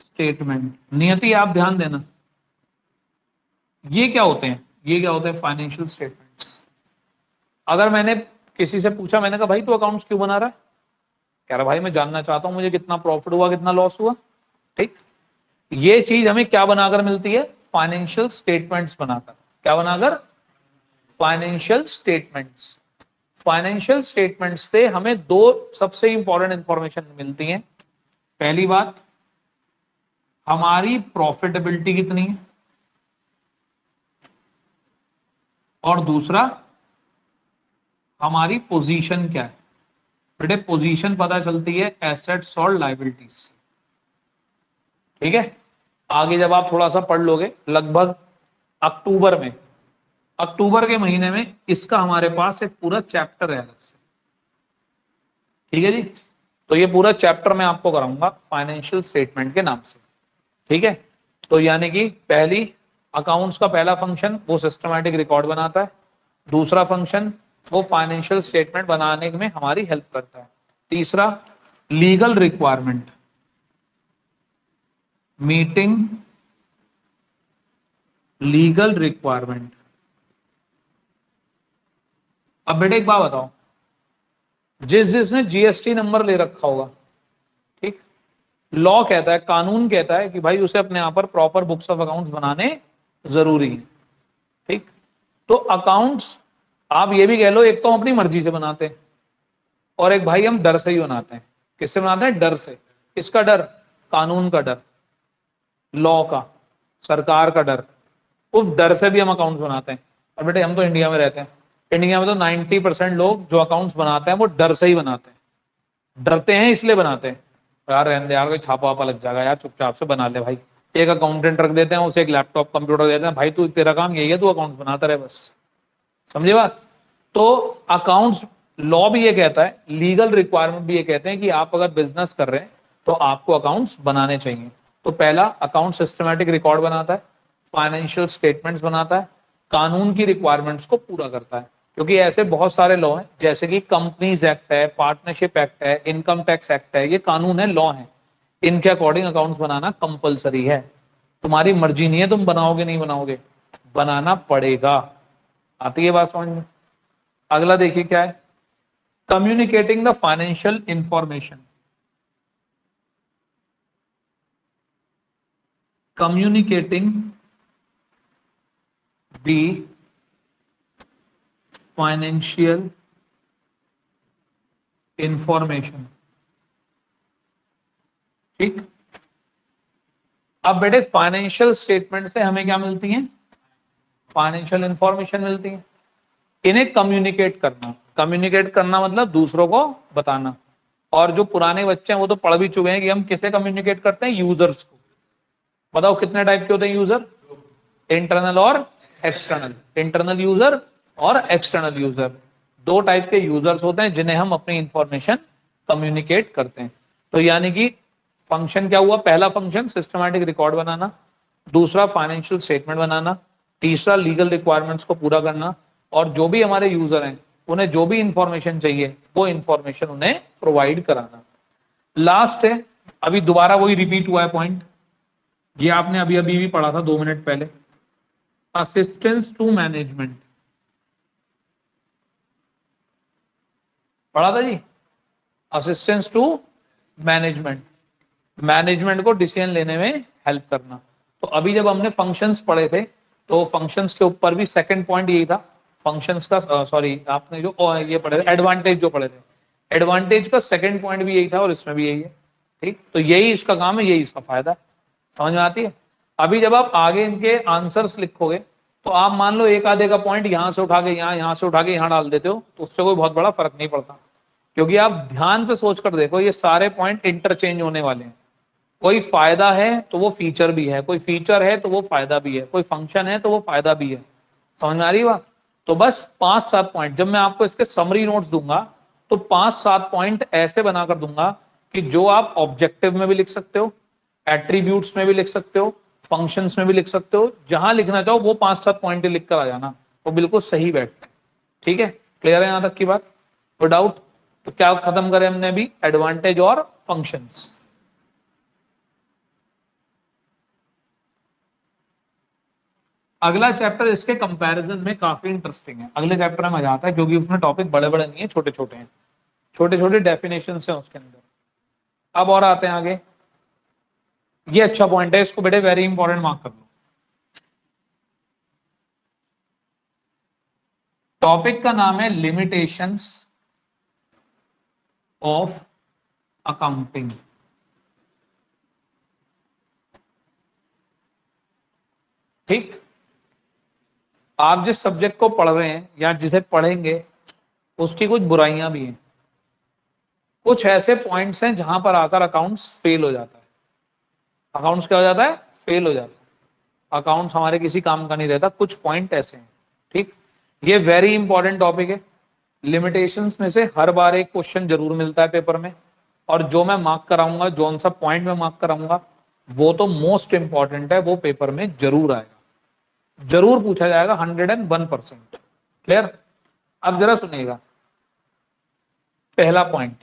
statement. नियति आप ध्यान देना, ये क्या होते हैं, ये क्या होते हैं फाइनेंशियल स्टेटमेंट्स। अगर मैंने किसी से पूछा, मैंने कहा भाई तू अकाउंट्स क्यों बना रहा है, कह रहा भाई मैं जानना चाहता हूं मुझे कितना प्रॉफिट हुआ कितना लॉस हुआ। ठीक, ये चीज हमें क्या बनाकर मिलती है? फाइनेंशियल स्टेटमेंट्स बनाकर। क्या बनाकर? Financial statements. फाइनेंशियल स्टेटमेंट्स से हमें दो सबसे इंपॉर्टेंट इंफॉर्मेशन मिलती हैं। पहली बात, हमारी प्रॉफिटेबिलिटी कितनी है, और दूसरा हमारी पोजीशन क्या है। बेटे पोजीशन पता चलती है एसेट्स और लायबिलिटीज से, ठीक है। आगे जब आप थोड़ा सा पढ़ लोगे, लगभग अक्टूबर में, अक्टूबर के महीने में इसका हमारे पास एक पूरा चैप्टर है अलग से, ठीक है जी। तो ये पूरा चैप्टर मैं आपको कराऊंगा फाइनेंशियल स्टेटमेंट के नाम से, ठीक है। तो यानी कि पहली, अकाउंट्स का पहला फंक्शन वो सिस्टमैटिक रिकॉर्ड बनाता है, दूसरा फंक्शन वो फाइनेंशियल स्टेटमेंट बनाने में हमारी हेल्प करता है, तीसरा legal requirement, meeting legal requirement. अब बेटे एक बात बताओ, जिसने जीएसटी नंबर ले रखा होगा, ठीक, लॉ कहता है, कानून कहता है कि भाई उसे अपने यहां पर प्रॉपर बुक्स ऑफ अकाउंट्स बनाने जरूरी है, ठीक। तो अकाउंट्स आप ये भी कह लो, एक तो हम अपनी मर्जी से बनाते हैं, और एक भाई हम डर से ही बनाते हैं। किससे बनाते हैं? डर से। किसका डर? कानून का डर, लॉ का, सरकार का डर। उस डर से भी हम अकाउंट्स बनाते हैं। और बेटे हम तो इंडिया में रहते हैं, इंडिया में तो 90% लोग जो अकाउंट्स बनाते हैं वो डर से ही बनाते हैं। डरते हैं इसलिए बनाते हैं, यार रहने दे यार, कोई छापा वापा लग जाएगा यार, चुपचाप से बना ले भाई। एक अकाउंटेंट रख देते हैं, उसे एक लैपटॉप कंप्यूटर देते हैं, भाई तू तेरा काम यही है, तू अकाउंट बनाता रहे बस। समझे बात? तो अकाउंट्स, लॉ भी ये कहता है, लीगल रिक्वायरमेंट भी ये कहते हैं कि आप अगर बिजनेस कर रहे हैं तो आपको अकाउंट्स बनाने चाहिए। तो पहला, अकाउंट सिस्टमैटिक रिकॉर्ड बनाता है, फाइनेंशियल स्टेटमेंट्स बनाता है, कानून की रिक्वायरमेंट्स को पूरा करता है। क्योंकि ऐसे बहुत सारे लॉ हैं, जैसे कि कंपनीज एक्ट है, पार्टनरशिप एक्ट है, इनकम टैक्स एक्ट है, ये कानून है, लॉ है, इनके अकॉर्डिंग अकाउंट्स बनाना कंपलसरी है। तुम्हारी मर्जी नहीं है तुम बनाओगे नहीं बनाओगे, बनाना पड़ेगा। आती है बात समझ में? अगला देखिए क्या है, communicating the financial information. Communicating the financial information, ठीक। अब बेटे फाइनेंशियल स्टेटमेंट से हमें क्या मिलती है? फाइनेंशियल इंफॉर्मेशन मिलती है। इन्हें कम्युनिकेट करना, कम्युनिकेट करना मतलब दूसरों को बताना। और जो पुराने बच्चे हैं वो तो पढ़ भी चुके हैं कि हम किसे कम्युनिकेट करते हैं? यूजर्स को। बताओ कितने टाइप के होते हैं यूजर? इंटरनल और एक्सटर्नल। इंटरनल यूजर और एक्सटर्नल यूजर, दो टाइप के यूजर्स होते हैं जिन्हें हम अपनी इंफॉर्मेशन कम्युनिकेट करते हैं। तो यानी कि फंक्शन क्या हुआ? पहला फंक्शन सिस्टमैटिक रिकॉर्ड बनाना, दूसरा फाइनेंशियल स्टेटमेंट बनाना, तीसरा लीगल रिक्वायरमेंट्स को पूरा करना, और जो भी हमारे यूजर हैं उन्हें जो भी इंफॉर्मेशन चाहिए वो इंफॉर्मेशन उन्हें प्रोवाइड कराना। लास्ट है, अभी दोबारा वही रिपीट हुआ है पॉइंट, ये आपने अभी अभी भी पढ़ा था 2 मिनट पहले, असिस्टेंस टू मैनेजमेंट। पढ़ा था जी, असिस्टेंस टू मैनेजमेंट, मैनेजमेंट को डिसीजन लेने में हेल्प करना। तो अभी जब हमने फंक्शंस पढ़े थे तो फंक्शंस के ऊपर भी सेकंड पॉइंट यही था, फंक्शंस का, सॉरी आपने जो ये पढ़े थे एडवांटेज जो पढ़े थे, एडवांटेज का सेकंड पॉइंट भी यही था और इसमें भी यही है, ठीक। तो यही इसका काम है, यही इसका फायदा है। समझ में आती है? अभी जब आप आगे इनके आंसर्स लिखोगे तो आप मान लो एक आधे का पॉइंट यहाँ से उठा के यहाँ से उठा के यहाँ डाल देते हो तो उससे कोई बहुत बड़ा फर्क नहीं पड़ता, क्योंकि आप ध्यान से सोच कर देखो ये सारे पॉइंट इंटरचेंज होने वाले हैं। कोई फायदा है तो वो फीचर भी है, कोई फीचर है तो वो फायदा भी है, कोई फंक्शन है तो वो फायदा भी है। समझ में आ रही बात? तो बस 5-7 पॉइंट जब मैं आपको इसके समरी नोट्स दूंगा तो 5-7 पॉइंट ऐसे बनाकर दूंगा कि जो आप ऑब्जेक्टिव में भी लिख सकते हो, एट्रीब्यूट्स में भी लिख सकते हो, फंक्शंस में भी लिख सकते हो, जहां लिखना चाहो वो 5-7 पॉइंट लिख कर आ जाना, वो बिल्कुल सही बैठते हैं। ठीक है, क्लियर है यहां तक की बात? कोई डाउट? तो क्या खत्म करें हमने अभी? एडवांटेज और फंक्शंस। अगला चैप्टर इसके कंपैरिजन में काफी इंटरेस्टिंग है, अगले चैप्टर में मजा आता है क्योंकि उसमें टॉपिक बड़े बड़े नहीं है, छोटे छोटे हैं, छोटे छोटे डेफिनेशन है उसके अंदर। अब और आते हैं आगे, ये अच्छा पॉइंट है, इसको बेटे वेरी इंपॉर्टेंट मार्क कर लो। टॉपिक का नाम है लिमिटेशंस ऑफ अकाउंटिंग। ठीक, आप जिस सब्जेक्ट को पढ़ रहे हैं या जिसे पढ़ेंगे उसकी कुछ बुराइयां भी हैं, कुछ ऐसे पॉइंट्स हैं जहां पर आकर अकाउंट्स फेल हो जाता है। अकाउंट्स क्या हो जाता है? फेल हो जाता है। अकाउंट्स हमारे किसी काम का नहीं रहता, कुछ पॉइंट ऐसे हैं। ठीक, ये वेरी इंपॉर्टेंट टॉपिक है। लिमिटेशंस में से हर बार एक क्वेश्चन जरूर मिलता है पेपर में, और जो मैं मार्क कराऊंगा, जो सा पॉइंट में मार्क कराऊंगा, वो तो मोस्ट इंपॉर्टेंट है, वो पेपर में जरूर आएगा, जरूर पूछा जाएगा, 101%। क्लियर? अब जरा सुनिएगा, पहला पॉइंट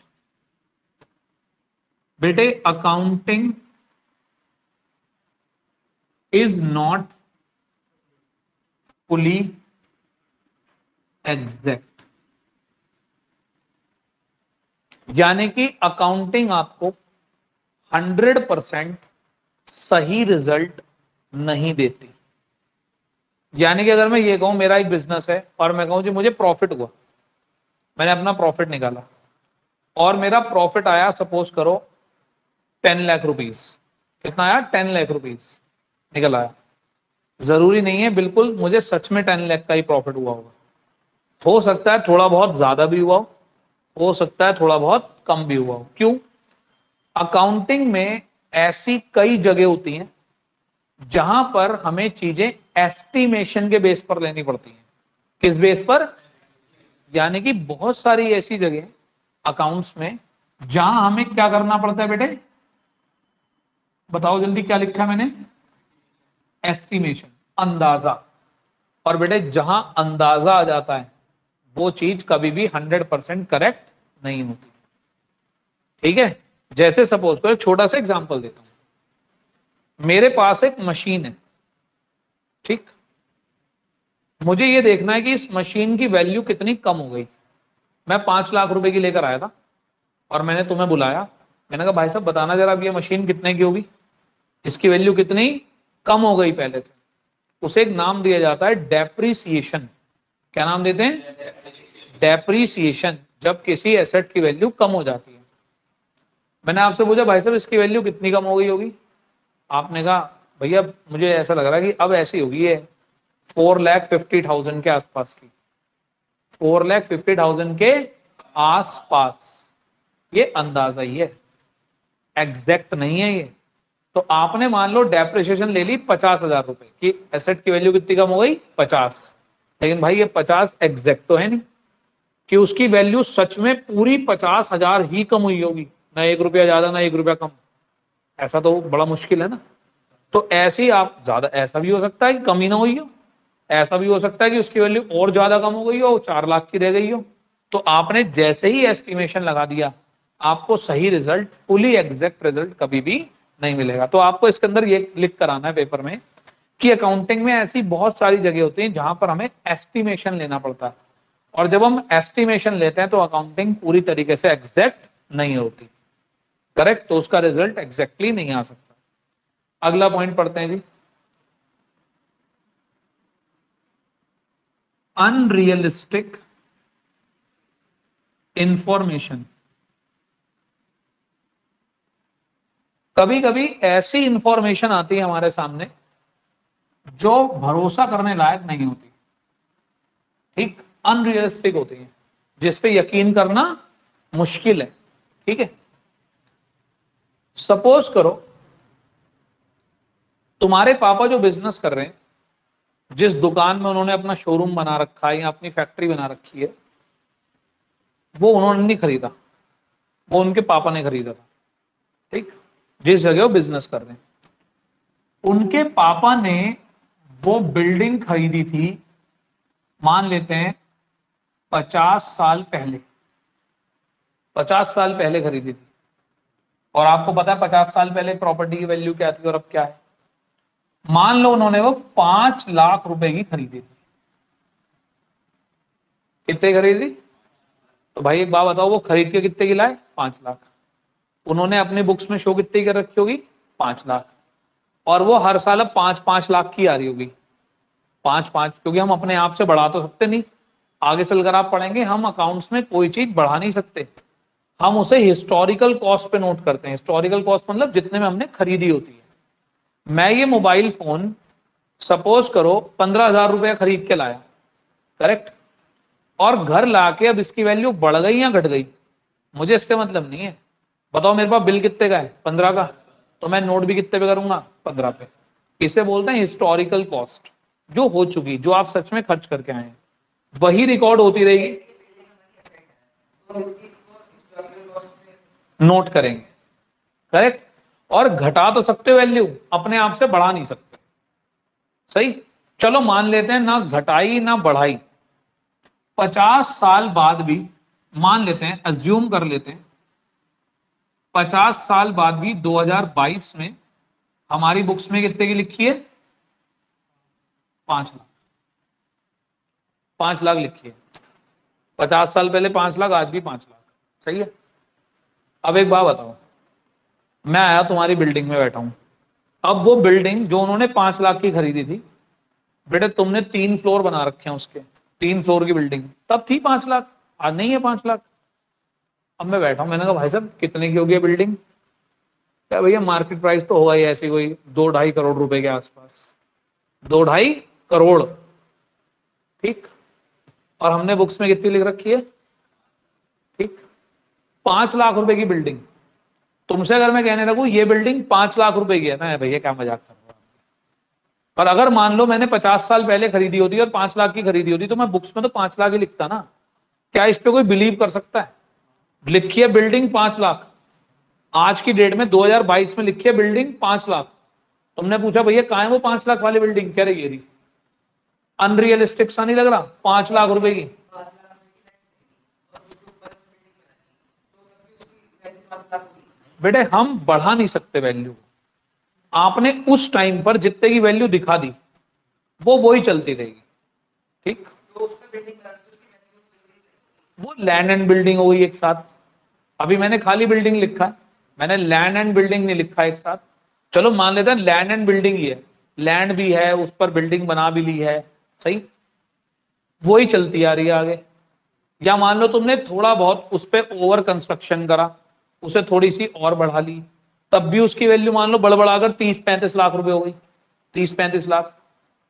बेटे, accounting is not fully exact. यानी कि अकाउंटिंग आपको 100% सही रिजल्ट नहीं देती। यानी कि अगर मैं ये कहूं मेरा एक बिजनेस है और मैं कहूं जी मुझे प्रॉफिट हुआ, मैंने अपना प्रॉफिट निकाला और मेरा प्रॉफिट आया सपोज करो 10 लाख रुपीज। कितना आया? 10 लाख रुपीज निकल आया। जरूरी नहीं है बिल्कुल मुझे सच में 10 लाख का ही प्रॉफिट हुआ होगा, हो सकता है थोड़ा बहुत ज्यादा भी हुआ हो सकता है थोड़ा बहुत कम भी हुआ हो। क्यों? अकाउंटिंग में ऐसी कई जगह होती हैं जहां पर हमें चीजें एस्टिमेशन के बेस पर लेनी पड़ती हैं। किस बेस पर? यानी कि बहुत सारी ऐसी जगह अकाउंट्स में जहां हमें क्या करना पड़ता है बेटे? बताओ जल्दी, क्या लिखा है मैंने? एस्टिमेशन, अंदाजा। और बेटे जहां अंदाजा आ जाता है वो चीज कभी भी 100% करेक्ट नहीं होती। ठीक है, जैसे सपोज करो, छोटा सा एग्जांपल देता हूं। मेरे पास एक मशीन है, ठीक, मुझे ये देखना है कि इस मशीन की वैल्यू कितनी कम हो गई। मैं 5 लाख रुपए की लेकर आया था और मैंने तुम्हें बुलाया, मैंने कहा भाई साहब बताना जरा अब ये मशीन कितने की होगी, इसकी वैल्यू कितनी कम हो गई पहले से। उसे एक नाम दिया जाता है डेप्रिसिएशन। क्या नाम देते हैं? डेप्रिसिएशन, जब किसी एसेट की वैल्यू कम हो जाती है। मैंने आपसे पूछा भाई साहब इसकी वैल्यू कितनी कम हो गई होगी? आपने कहा भैया मुझे ऐसा लग रहा है कि अब ऐसी होगी है 4,50,000 के आसपास की। 4,50,000 के आसपास। ये अंदाजा ही है, एग्जैक्ट नहीं है ये। तो आपने मान लो डेप्रिसिएशन ले ली 50,000 रुपए की, एसेट की वैल्यू कितनी कम हो गई? 50। लेकिन भाई ये 50 एग्जैक्ट तो है नहीं कि उसकी वैल्यू सच में पूरी 50,000 ही कम हुई होगी, ना 1 रुपया ज्यादा ना 1 रुपया कम। ऐसा तो बड़ा मुश्किल है ना। तो ऐसे ही आप ज्यादा, ऐसा भी हो सकता है कि कम ही ना हुई हो, ऐसा भी हो सकता है कि उसकी वैल्यू और ज्यादा कम हो गई हो, 4 लाख की रह गई हो। तो आपने जैसे ही एस्टिमेशन लगा दिया, आपको सही रिजल्ट, फुली एग्जैक्ट रिजल्ट कभी भी नहीं मिलेगा। तो आपको इसके अंदर ये लिख कर आना है पेपर में कि अकाउंटिंग में ऐसी बहुत सारी जगह होती हैं जहां पर हमें एस्टिमेशन लेना पड़ता है, और जब हम एस्टिमेशन लेते हैं तो अकाउंटिंग पूरी तरीके से एग्जैक्ट नहीं होती, करेक्ट, तो उसका रिजल्ट एग्जैक्टली नहीं आ सकता। अगला पॉइंट पढ़ते हैं जी, अनरियलिस्टिक इंफॉर्मेशन। कभी कभी ऐसी इंफॉर्मेशन आती है हमारे सामने जो भरोसा करने लायक नहीं होती। ठीक, अनरियलिस्टिक होती है, जिसपे यकीन करना मुश्किल है। ठीक है, सपोज करो तुम्हारे पापा जो बिजनेस कर रहे हैं, जिस दुकान में उन्होंने अपना शोरूम बना रखा है या अपनी फैक्ट्री बना रखी है, वो उन्होंने नहीं खरीदा, वो उनके पापा ने खरीदा था। ठीक, जिस जगह वो बिजनेस कर रहे हैं, उनके पापा ने वो बिल्डिंग खरीदी थी, मान लेते हैं 50 साल पहले, 50 साल पहले खरीदी थी। और आपको पता है 50 साल पहले प्रॉपर्टी की वैल्यू क्या थी और अब क्या है? मान लो उन्होंने वो 5 लाख रुपए की खरीदी थी। कितने खरीदी? तो भाई एक बात बताओ, वो खरीद के कितने की लाए? 5 लाख। उन्होंने अपनी बुक्स में शो कितने की कर रखी होगी? 5 लाख, और वो हर साल अब 5-5 लाख की आ रही होगी, 5-5, क्योंकि हम अपने आप से बढ़ा तो सकते नहीं। आगे चलकर आप पढ़ेंगे हम अकाउंट्स में कोई चीज बढ़ा नहीं सकते, हम उसे हिस्टोरिकल कॉस्ट पे नोट करते हैं। हिस्टोरिकल कॉस्ट मतलब जितने में हमने खरीदी होती है। मैं ये मोबाइल फोन सपोज करो 15,000 रुपया खरीद के लाया, करेक्ट, और घर लाके अब इसकी वैल्यू बढ़ गई या घट गई, मुझे इससे मतलब नहीं है। बताओ मेरे पास बिल कितने का है, 15 का, तो मैं नोट भी कितने पे करूंगा, 15 पे। इसे बोलते हैं हिस्टोरिकल कॉस्ट, जो हो चुकी, जो आप सच में खर्च करके आए हैं वही रिकॉर्ड होती रहेगी, नोट करेंगे, करेक्ट। और घटा तो सकते हो वैल्यू, अपने आप से बढ़ा नहीं सकते, सही। चलो मान लेते हैं ना घटाई ना बढ़ाई, 50 साल बाद भी, मान लेते हैं, अज्यूम कर लेते हैं 50 साल बाद भी 2022 में हमारी बुक्स में कितने की लिखी है, 5 लाख, 5 लाख लिखी है। 50 साल पहले 5 लाख, आज भी 5 लाख, सही है। अब एक बात बताओ, मैं आया तुम्हारी बिल्डिंग में बैठा हूं, अब वो बिल्डिंग जो उन्होंने 5 लाख की खरीदी थी, बेटे तुमने 3 फ्लोर बना रखे हैं उसके, 3 फ्लोर की बिल्डिंग, तब थी 5 लाख, आज नहीं है 5 लाख। अब मैं बैठा हूं, मैंने कहा भाई साहब कितने की होगी बिल्डिंग, क्या भैया मार्केट प्राइस तो होगा ही ऐसी कोई 2-2.5 करोड़ रुपए के आसपास, 2-2.5 करोड़, ठीक। और हमने बुक्स में कितनी लिख रखी है, ठीक, 5 लाख रुपए की बिल्डिंग। तुमसे अगर मैं कहने लगूं ये बिल्डिंग 5 लाख रुपए की है ना, भैया क्या मजाक कर रहा हूं। पर अगर मान लो मैंने 50 साल पहले खरीदी होती और 5 लाख की खरीदी होती, तो मैं बुक्स में तो 5 लाख ही लिखता ना। क्या इस पे कोई बिलीव कर सकता है, लिखी है बिल्डिंग 5 लाख, आज की डेट में 2022 में लिखी है बिल्डिंग 5 लाख। तुमने पूछा भैया कहाँ है वो 5 लाख वाली बिल्डिंग, कह रही है अनरियलिस्टिक सा नहीं लग रहा, 5 लाख रुपए की। बेटे हम बढ़ा नहीं सकते वैल्यू, आपने उस टाइम पर जितने की वैल्यू दिखा दी वो वही चलती रहेगी, ठीक। वो लैंड एंड बिल्डिंग हो गई एक साथ, अभी मैंने खाली बिल्डिंग लिखा है, मैंने लैंड एंड बिल्डिंग नहीं लिखा एक साथ। चलो मान लेते हैं लैंड एंड बिल्डिंग ही है, लैंड भी है, उस पर बिल्डिंग बना भी ली है, सही, वही चलती आ रही है आगे। या मान लो तुमने थोड़ा बहुत उस पर ओवर कंस्ट्रक्शन करा, उसे थोड़ी सी और बढ़ा ली, तब भी उसकी वैल्यू मान लो बढ़ाकर 30-35 लाख रुपए हो गई, 30-35 लाख।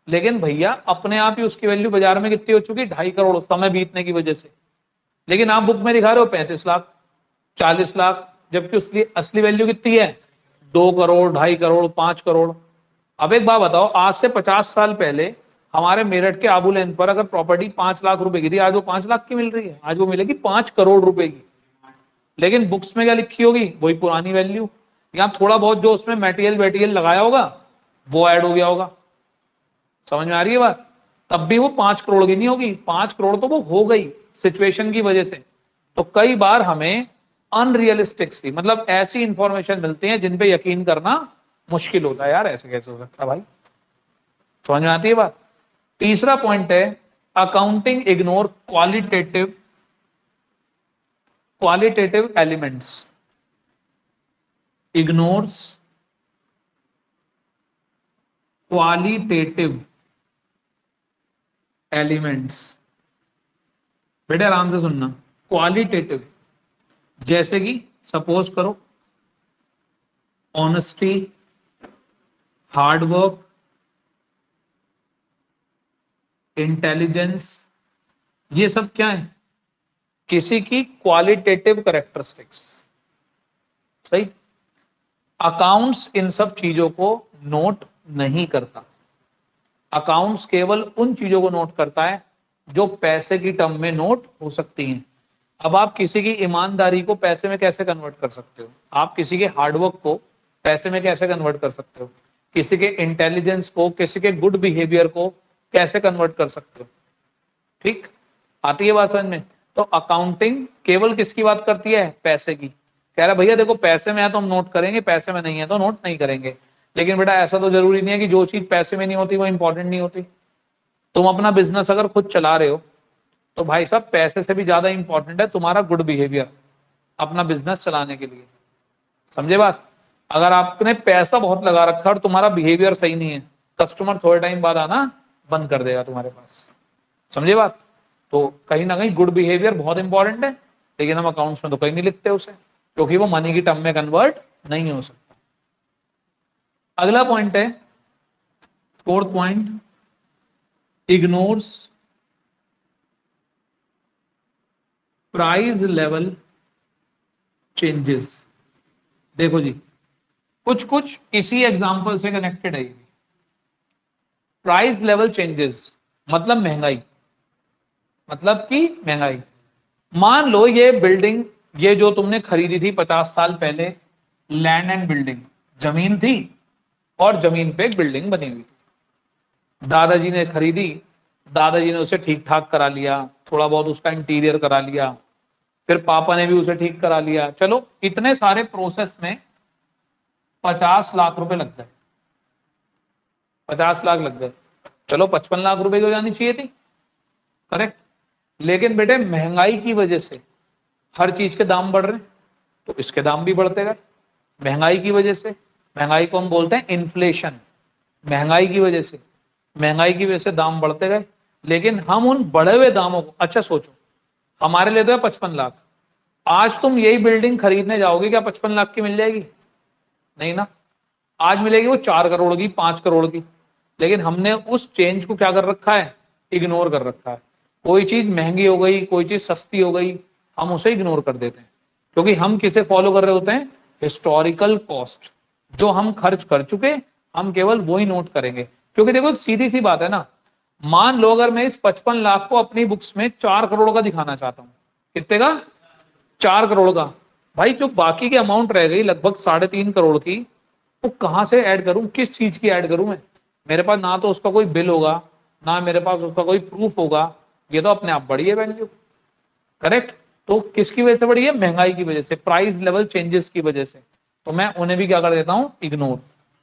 लेकिन भैया अपने आप ही उसकी वैल्यू बाजार में कितनी हो चुकी, 2.5 करोड़, समय बीतने की वजह से। लेकिन आप बुक में दिखा रहे हो 35 लाख, 40 लाख, जबकि उसकी असली वैल्यू कितनी है, 2 करोड़, 2.5 करोड़, 5 करोड़। अब एक बात बताओ, आज से 50 साल पहले हमारे मेरठ के आबू लेन पर अगर प्रॉपर्टी 5 लाख रुपए की थी, आज वो 5 लाख की मिल रही है, आज वो मिलेगी 5 करोड़ रुपए की। लेकिन बुक्स में क्या लिखी होगी, वही पुरानी वैल्यू। यहाँ थोड़ा बहुत जो उसमें मटेरियल वेटिरियल लगाया होगा वो ऐड हो गया होगा, समझ में आ रही है बात। तब भी वो 5 करोड़ की नहीं होगी, 5 करोड़ तो वो हो गई सिचुएशन की वजह से। तो कई बार हमें अनरियलिस्टिक सी, मतलब ऐसी इंफॉर्मेशन मिलती है जिन पे यकीन करना मुश्किल होता है, यार ऐसे कैसे हो सकता है भाई, समझ में आती है बात। तीसरा पॉइंट है, accounting ignore qualitative elements, ignores qualitative elements. बेटे आराम से सुनना, क्वालिटेटिव, जैसे कि सपोज करो ऑनेस्टी, हार्डवर्क, इंटेलिजेंस, ये सब क्या है, किसी की क्वालिटेटिव कैरेक्टरिस्टिक्स, सही। अकाउंट्स इन सब चीजों को नोट नहीं करता, अकाउंट्स केवल उन चीजों को नोट करता है जो पैसे की टर्म में नोट हो सकती हैं। अब आप किसी की ईमानदारी को पैसे में कैसे कन्वर्ट कर सकते हो, आप किसी के हार्डवर्क को पैसे में कैसे कन्वर्ट कर सकते हो, किसी के इंटेलिजेंस को, किसी के गुड बिहेवियर को कैसे कन्वर्ट कर सकते हो, ठीक। आती है बात समझ में। तो अकाउंटिंग केवल किसकी बात करती है, पैसे की। कह रहा भैया देखो पैसे में है तो हम नोट करेंगे, पैसे में नहीं है तो नोट नहीं करेंगे। लेकिन बेटा ऐसा तो जरूरी नहीं है कि जो चीज पैसे में नहीं होती वो इंपॉर्टेंट नहीं होती। तुम अपना बिजनेस अगर खुद चला रहे हो तो भाई साहब पैसे से भी ज्यादा इंपॉर्टेंट है तुम्हारा गुड बिहेवियर अपना बिजनेस चलाने के लिए, समझे बात। अगर आपने पैसा बहुत लगा रखा है और तुम्हारा बिहेवियर सही नहीं है, कस्टमर थोड़े टाइम बाद आना बंद कर देगा तुम्हारे पास। समझे बात? तो कहीं ना कहीं गुड बिहेवियर बहुत इंपॉर्टेंट है, लेकिन हम अकाउंट्स में तो कहीं नहीं लिखते उसे, क्योंकि वो मनी की टर्म में कन्वर्ट नहीं हो सकता। अगला पॉइंट है, fourth point, ignores price level changes. देखो जी, कुछ कुछ इसी एग्जांपल से कनेक्टेड है। प्राइस लेवल चेंजेस मतलब महंगाई, मतलब कि महंगाई। मान लो ये बिल्डिंग, ये जो तुमने खरीदी थी 50 साल पहले, लैंड एंड बिल्डिंग, जमीन थी और जमीन पे एक बिल्डिंग बनी हुई थी। दादाजी ने खरीदी, दादाजी ने उसे ठीक ठाक करा लिया, थोड़ा बहुत उसका इंटीरियर करा लिया, फिर पापा ने भी उसे ठीक करा लिया। चलो इतने सारे प्रोसेस में 50 लाख रुपए लग गए, 50 लाख लग गए। चलो 55 लाख रुपए की हो जानी चाहिए थी, करेक्ट। लेकिन बेटे महंगाई की वजह से हर चीज के दाम बढ़ रहे हैं, तो इसके दाम भी बढ़ते गए। महंगाई की वजह से, महंगाई को हम बोलते हैं इन्फ्लेशन, महंगाई की वजह से, महंगाई की वजह से दाम बढ़ते गए। लेकिन हम उन बढ़े हुए दामों को, अच्छा सोचो, हमारे लिए तो है 55 लाख, आज तुम यही बिल्डिंग खरीदने जाओगे, क्या 55 लाख की मिल जाएगी? नहीं ना, आज मिलेगी वो 4 करोड़ की, 5 करोड़ की। लेकिन हमने उस चेंज को क्या कर रखा है? इग्नोर कर रखा है। कोई चीज महंगी हो गई, कोई चीज सस्ती हो गई, हम उसे इग्नोर कर देते हैं, क्योंकि हम किसे फॉलो कर रहे होते हैं? Historical cost. जो हम खर्च कर चुके, हम केवल वो ही नोट करेंगे। क्योंकि देखो एक सीधी सी बात है ना, मान लो अगर मैं इस 55 लाख को अपनी बुक्स में 4 करोड़ का दिखाना चाहता हूं, कितने का? 4 करोड़ का। भाई जो बाकी की अमाउंट रह गई लगभग 3.5 करोड़ की, वो कहां से ऐड करूं, किस चीज की ऐड करूं मैं? मेरे पास ना तो उसका कोई बिल होगा, ना मेरे पास उसका कोई प्रूफ होगा, ये तो अपने आप बढ़ी है वैल्यू, करेक्ट। तो किसकी वजह से बढ़ी है? महंगाई की वजह से, प्राइस लेवल चेंजेस की वजह से। तो मैं उन्हें भी क्या कर देता हूं? इग्नोर।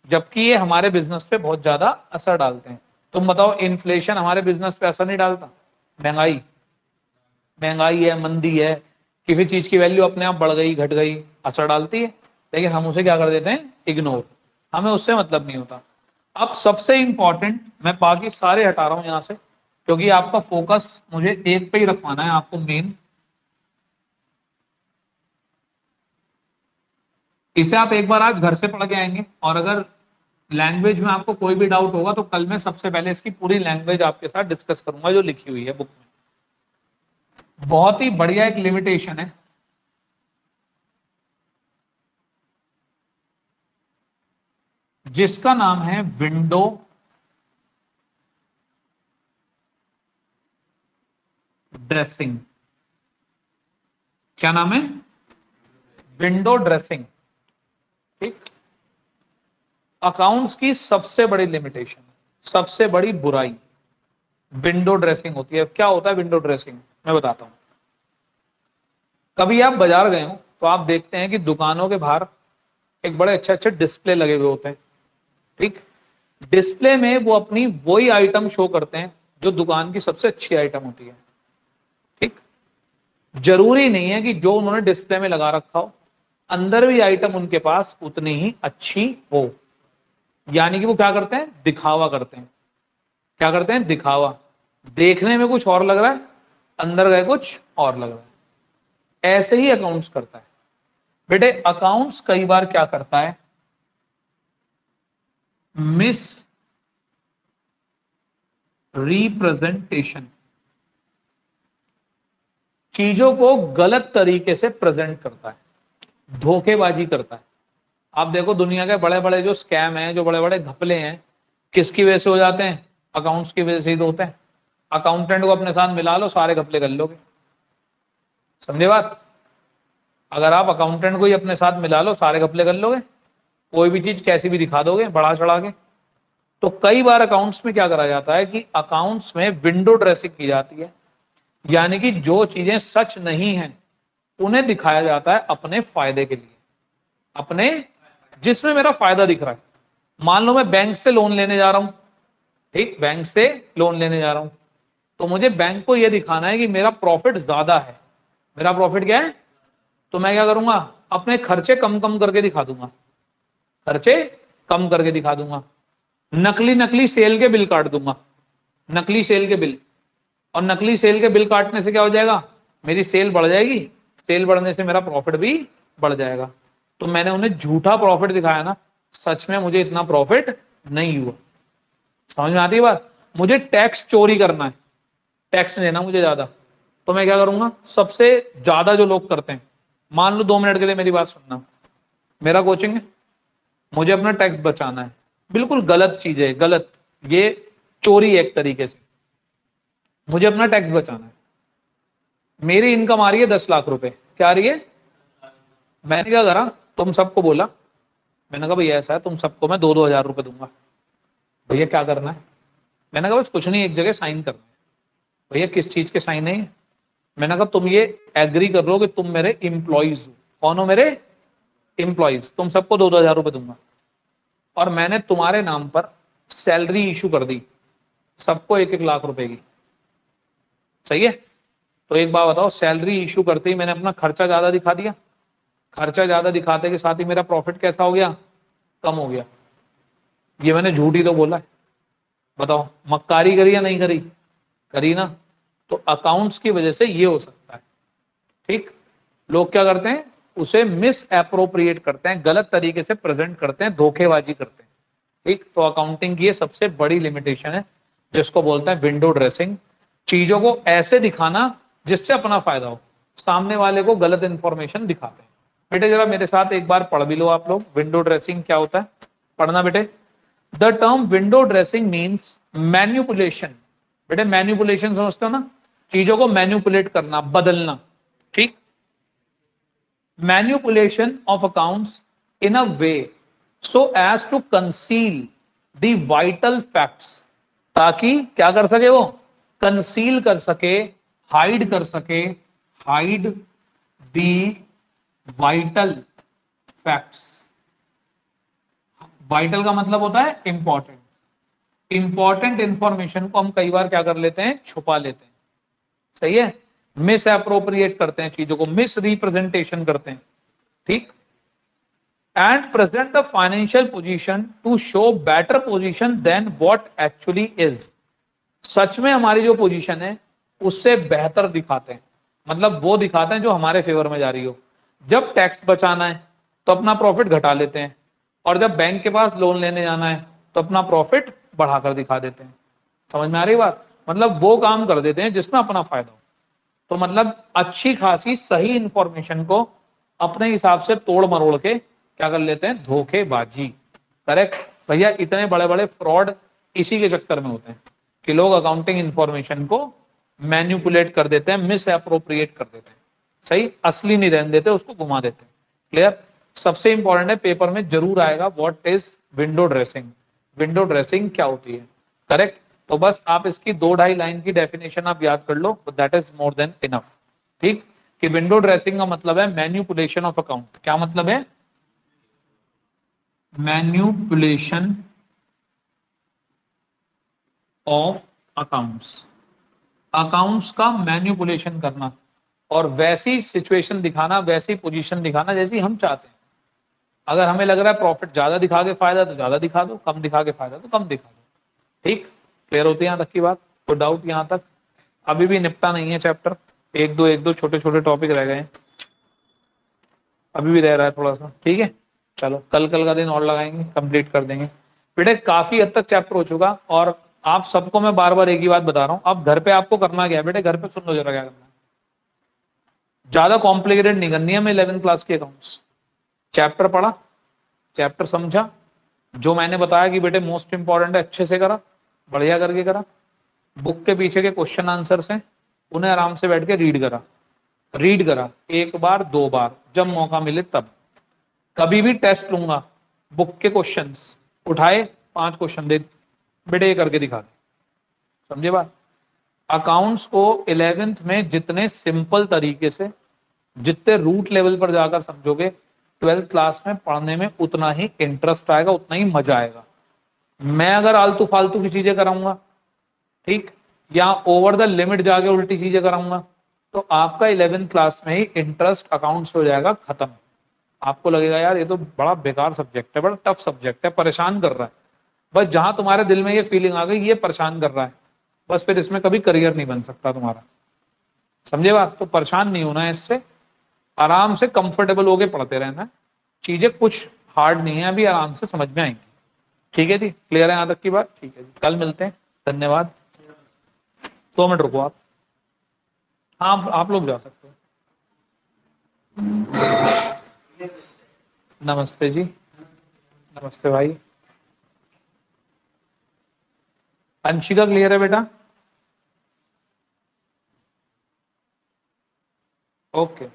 जबकि ये हमारे बिजनेस पे बहुत ज्यादा असर डालते हैं। तुम बताओ, इन्फ्लेशन हमारे बिजनेस पे असर नहीं डालता? महंगाई, महंगाई है, मंदी है, किसी चीज की वैल्यू अपने आप बढ़ गई, घट गई, असर डालती है। लेकिन हम उसे क्या कर देते हैं? इग्नोर। हमें उससे मतलब नहीं होता। अब सबसे इंपॉर्टेंट, मैं बाकी सारे हटा रहा हूं यहां से, क्योंकि आपका फोकस मुझे एक पे ही रखवाना है, आपको मेन। इसे आप एक बार आज घर से पढ़ के आएंगे, और अगर लैंग्वेज में आपको कोई भी डाउट होगा तो कल मैं सबसे पहले इसकी पूरी लैंग्वेज आपके साथ डिस्कस करूंगा जो लिखी हुई है बुक में। बहुत ही बढ़िया एक लिमिटेशन है, जिसका नाम है विंडो ड्रेसिंग। क्या नाम है? Window dressing. ठीक। अकाउंट्स की सबसे बड़ी लिमिटेशन, सबसे बड़ी बुराई विंडो ड्रेसिंग होती है। क्या होता है विंडो ड्रेसिंग? मैं बताता हूं। कभी आप बाजार गए हो तो आप देखते हैं कि दुकानों के बाहर एक बड़े अच्छे अच्छे डिस्प्ले लगे हुए होते हैं। ठीक। डिस्प्ले में वो अपनी वही आइटम शो करते हैं जो दुकान की सबसे अच्छी आइटम होती है। ठीक। जरूरी नहीं है कि जो उन्होंने डिस्प्ले में लगा रखा हो अंदर भी आइटम उनके पास उतनी ही अच्छी हो। यानी कि वो क्या करते हैं? दिखावा करते हैं। क्या करते हैं? दिखावा। देखने में कुछ और लग रहा है, अंदर गए कुछ और लग रहा है। ऐसे ही अकाउंट्स करता है बेटे। अकाउंट्स कई बार क्या करता है? मिस रिप्रेजेंटेशन, चीजों को गलत तरीके से प्रेजेंट करता है, धोखेबाजी करता है। आप देखो दुनिया के बड़े बड़े जो स्कैम हैं, जो बड़े बड़े घपले हैं, किसकी वजह से हो जाते हैं? अकाउंट्स की वजह से ही तो होते हैं। अकाउंटेंट को अपने साथ मिला लो, सारे घपले कर लोगे। समझे बात? अगर आप अकाउंटेंट को ही अपने साथ मिला लो, सारे घपले कर लोगे। कोई भी चीज कैसी भी दिखा दोगे बढ़ा चढ़ा के। तो कई बार अकाउंट्स में क्या करा जाता है कि अकाउंट्स में विंडो ड्रेसिंग की जाती है। यानी कि जो चीजें सच नहीं है उन्हें दिखाया जाता है अपने फायदे के लिए, अपने, जिसमें मेरा फायदा दिख रहा है। मान लो मैं बैंक से लोन लेने जा रहा हूं, ठीक, बैंक से लोन लेने जा रहा हूं, तो मुझे बैंक को यह दिखाना है कि मेरा प्रॉफिट ज्यादा है। मेरा प्रॉफिट क्या है? तो मैं क्या करूंगा? अपने खर्चे कम कम करके दिखा दूंगा। खर्चे कम करके दिखा दूंगा। नकली नकली सेल के बिल काट दूंगा, नकली सेल के बिल। और नकली सेल के बिल काटने से क्या हो जाएगा, मेरी सेल बढ़ जाएगी, सेल बढ़ने से मेरा प्रॉफिट भी बढ़ जाएगा। तो मैंने उन्हें झूठा प्रॉफिट दिखाया ना, सच में मुझे इतना प्रॉफिट नहीं हुआ। समझ में आती है बात? मुझे टैक्स चोरी करना है, टैक्स देना मुझे ज्यादा, तो मैं क्या करूंगा, सबसे ज्यादा जो लोग करते हैं, मान लो 2 मिनट के लिए मेरी बात सुनना, मेरा कोचिंग है, मुझे अपना टैक्स बचाना है, बिल्कुल गलत चीज है, गलत, ये चोरी है एक तरीके से, मुझे अपना टैक्स बचाना है। मेरी इनकम आ रही है 10 लाख रुपए, क्या आ रही है? मैंने क्या करा, तुम सबको बोला, मैंने कहा भैया ऐसा है, तुम सबको मैं 2-2 हज़ार रुपए दूंगा। भैया क्या करना है? मैंने कहा बस कुछ नहीं, एक जगह साइन करना है। भैया किस चीज के साइन है? मैंने कहा तुम ये एग्री कर लो कि तुम मेरे एम्प्लॉइज हो। कौन हो मेरे? एम्प्लॉइज। तुम सबको 2-2 हज़ार रुपए दूंगा। और मैंने तुम्हारे नाम पर सैलरी इशू कर दी, सबको 1-1 लाख रुपए की। सही है? तो एक बात बताओ, सैलरी इशू करते ही मैंने अपना खर्चा ज्यादा दिखा दिया, खर्चा ज्यादा दिखाते के साथ ही मेरा प्रॉफिट कैसा हो गया? कम हो गया। ये मैंने झूठ ही तो बोला है। बताओ, मक्कारी करी या नहीं करी? करी ना। तो अकाउंट्स की वजह से ये हो सकता है। ठीक, लोग क्या करते हैं, उसे मिस एप्रोप्रिएट करते हैं, गलत तरीके से प्रेजेंट करते हैं, धोखेबाजी करते हैं। ठीक, तो अकाउंटिंग की ये सबसे बड़ी लिमिटेशन है, जिसको बोलते हैं विंडो ड्रेसिंग। चीजों को ऐसे दिखाना जिससे अपना फायदा हो, सामने वाले को गलत इंफॉर्मेशन दिखाते हैं। बेटे जरा मेरे साथ एक बार पढ़ भी लो आप लोग, विंडो ड्रेसिंग क्या होता है, पढ़ना बेटे। The term window dressing means manipulation. बेटे मैन्युपुलेशन समझते हो ना, चीजों को मैन्युपुलेट करना, बदलना। ठीक, manipulation of accounts in a way so as to conceal the vital facts, ताकि क्या कर सके वो, कंसील कर सके, हाइड कर सके, hide the vital facts. Vital का मतलब होता है इंपॉर्टेंट, इंपॉर्टेंट इंफॉर्मेशन को हम कई बार क्या कर लेते हैं, छुपा लेते हैं। सही है? मिस अप्रोप्रिएट करते हैं चीजों को, मिस रिप्रेजेंटेशन करते हैं। ठीक, and present the financial position to show better position than what actually is. सच में हमारी जो पोजीशन है उससे बेहतर दिखाते हैं, मतलब वो दिखाते हैं जो हमारे फेवर में जा रही हो। जब टैक्स बचाना है तो अपना प्रॉफिट घटा लेते हैं, और जब बैंक के पास लोन लेने जाना है तो अपना प्रॉफिट बढ़ाकर दिखा देते हैं। समझ में आ रही बात? मतलब वो काम कर देते हैं जिसमें अपना फायदा हो। तो मतलब अच्छी खासी सही इंफॉर्मेशन को अपने हिसाब से तोड़ मरोड़ के क्या कर लेते हैं, धोखेबाजी। करेक्ट भैया, इतने बड़े बड़े फ्रॉड इसी के चक्कर में होते हैं कि लोग अकाउंटिंग इंफॉर्मेशन को मैन्युपुलेट कर देते हैं, मिस अप्रोप्रिएट कर देते हैं। सही, असली नहीं रहने देते, उसको घुमा देते हैं। क्लियर? सबसे इंपॉर्टेंट है, पेपर में जरूर आएगा, what is window dressing. Window dressing क्या होती है? करेक्ट। तो बस आप इसकी 2-2.5 लाइन की डेफिनेशन आप याद कर लो, that is more than enough. ठीक, कि विंडो ड्रेसिंग का मतलब है मैन्युपुलेशन ऑफ अकाउंट। क्या मतलब है? मैन्युपुलेशन ऑफ अकाउंट्स, अकाउंट्स का मैन्युपुलेशन करना और वैसी सिचुएशन दिखाना, वैसी पोजीशन दिखाना जैसी हम चाहते हैं। अगर हमें लग रहा है प्रॉफिट ज्यादा दिखा के फायदा तो ज्यादा दिखा दो, कम दिखा के फायदा तो कम दिखा दो। ठीक, क्लियर होती है यहाँ तक की बात? कोई डाउट यहाँ तक? अभी भी निपटा नहीं है चैप्टर, एक दो छोटे छोटे टॉपिक रह गए हैं, अभी भी रह रहा है थोड़ा सा। ठीक है, चलो कल का दिन और लगाएंगे, कंप्लीट कर देंगे। बेटे काफी हद तक चैप्टर हो चुका, और आप सबको मैं बार बार एक ही बात बता रहा हूँ, अब घर पे आपको करना क्या है बेटे, घर पे सुन लो जरा क्या करना है। ज्यादा कॉम्प्लिकेटेड नहीं करनी है मैं 11th क्लास के अकाउंट्स। चैप्टर पढ़ा, चैप्टर समझा, जो मैंने बताया कि बेटे मोस्ट इंपॉर्टेंट है, अच्छे से करा, बढ़िया करके करा। बुक के पीछे के क्वेश्चन आंसर्स हैं, उन्हें आराम से बैठ के रीड करा, रीड करा 1 बार 2 बार, जब मौका मिले तब। कभी भी टेस्ट लूंगा, बुक के क्वेश्चंस उठाए, 5 क्वेश्चन दे बेटे ये करके दिखा दे। समझे बात? अकाउंट्स को 11th में जितने सिंपल तरीके से, जितने रूट लेवल पर जाकर समझोगे, 12th क्लास में पढ़ने में उतना ही इंटरेस्ट आएगा, उतना ही मजा आएगा। मैं अगर आलतू फालतू की चीजें कराऊंगा, ठीक, या ओवर द लिमिट जाके उल्टी चीजें कराऊंगा, तो आपका 11th क्लास में ही इंटरेस्ट अकाउंट्स हो जाएगा खत्म। आपको लगेगा यार ये तो बड़ा बेकार सब्जेक्ट है, बड़ा टफ सब्जेक्ट है, परेशान कर रहा है। बस जहां तुम्हारे दिल में ये फीलिंग आ गई ये परेशान कर रहा है, बस फिर इसमें कभी करियर नहीं बन सकता तुम्हारा। समझे बात? तो परेशान नहीं होना है इससे, आराम से कंफर्टेबल होके पढ़ते रहना है। चीजें कुछ हार्ड नहीं है, अभी आराम से समझ में आएंगी। ठीक है जी, क्लियर है यहाँ तक की बात? ठीक है जी, कल मिलते हैं। धन्यवाद। 2 मिनट रुको आप। हाँ आप लोग जा सकते हो। नमस्ते जी। नमस्ते भाई। अंशिका क्लियर है बेटा? ओके।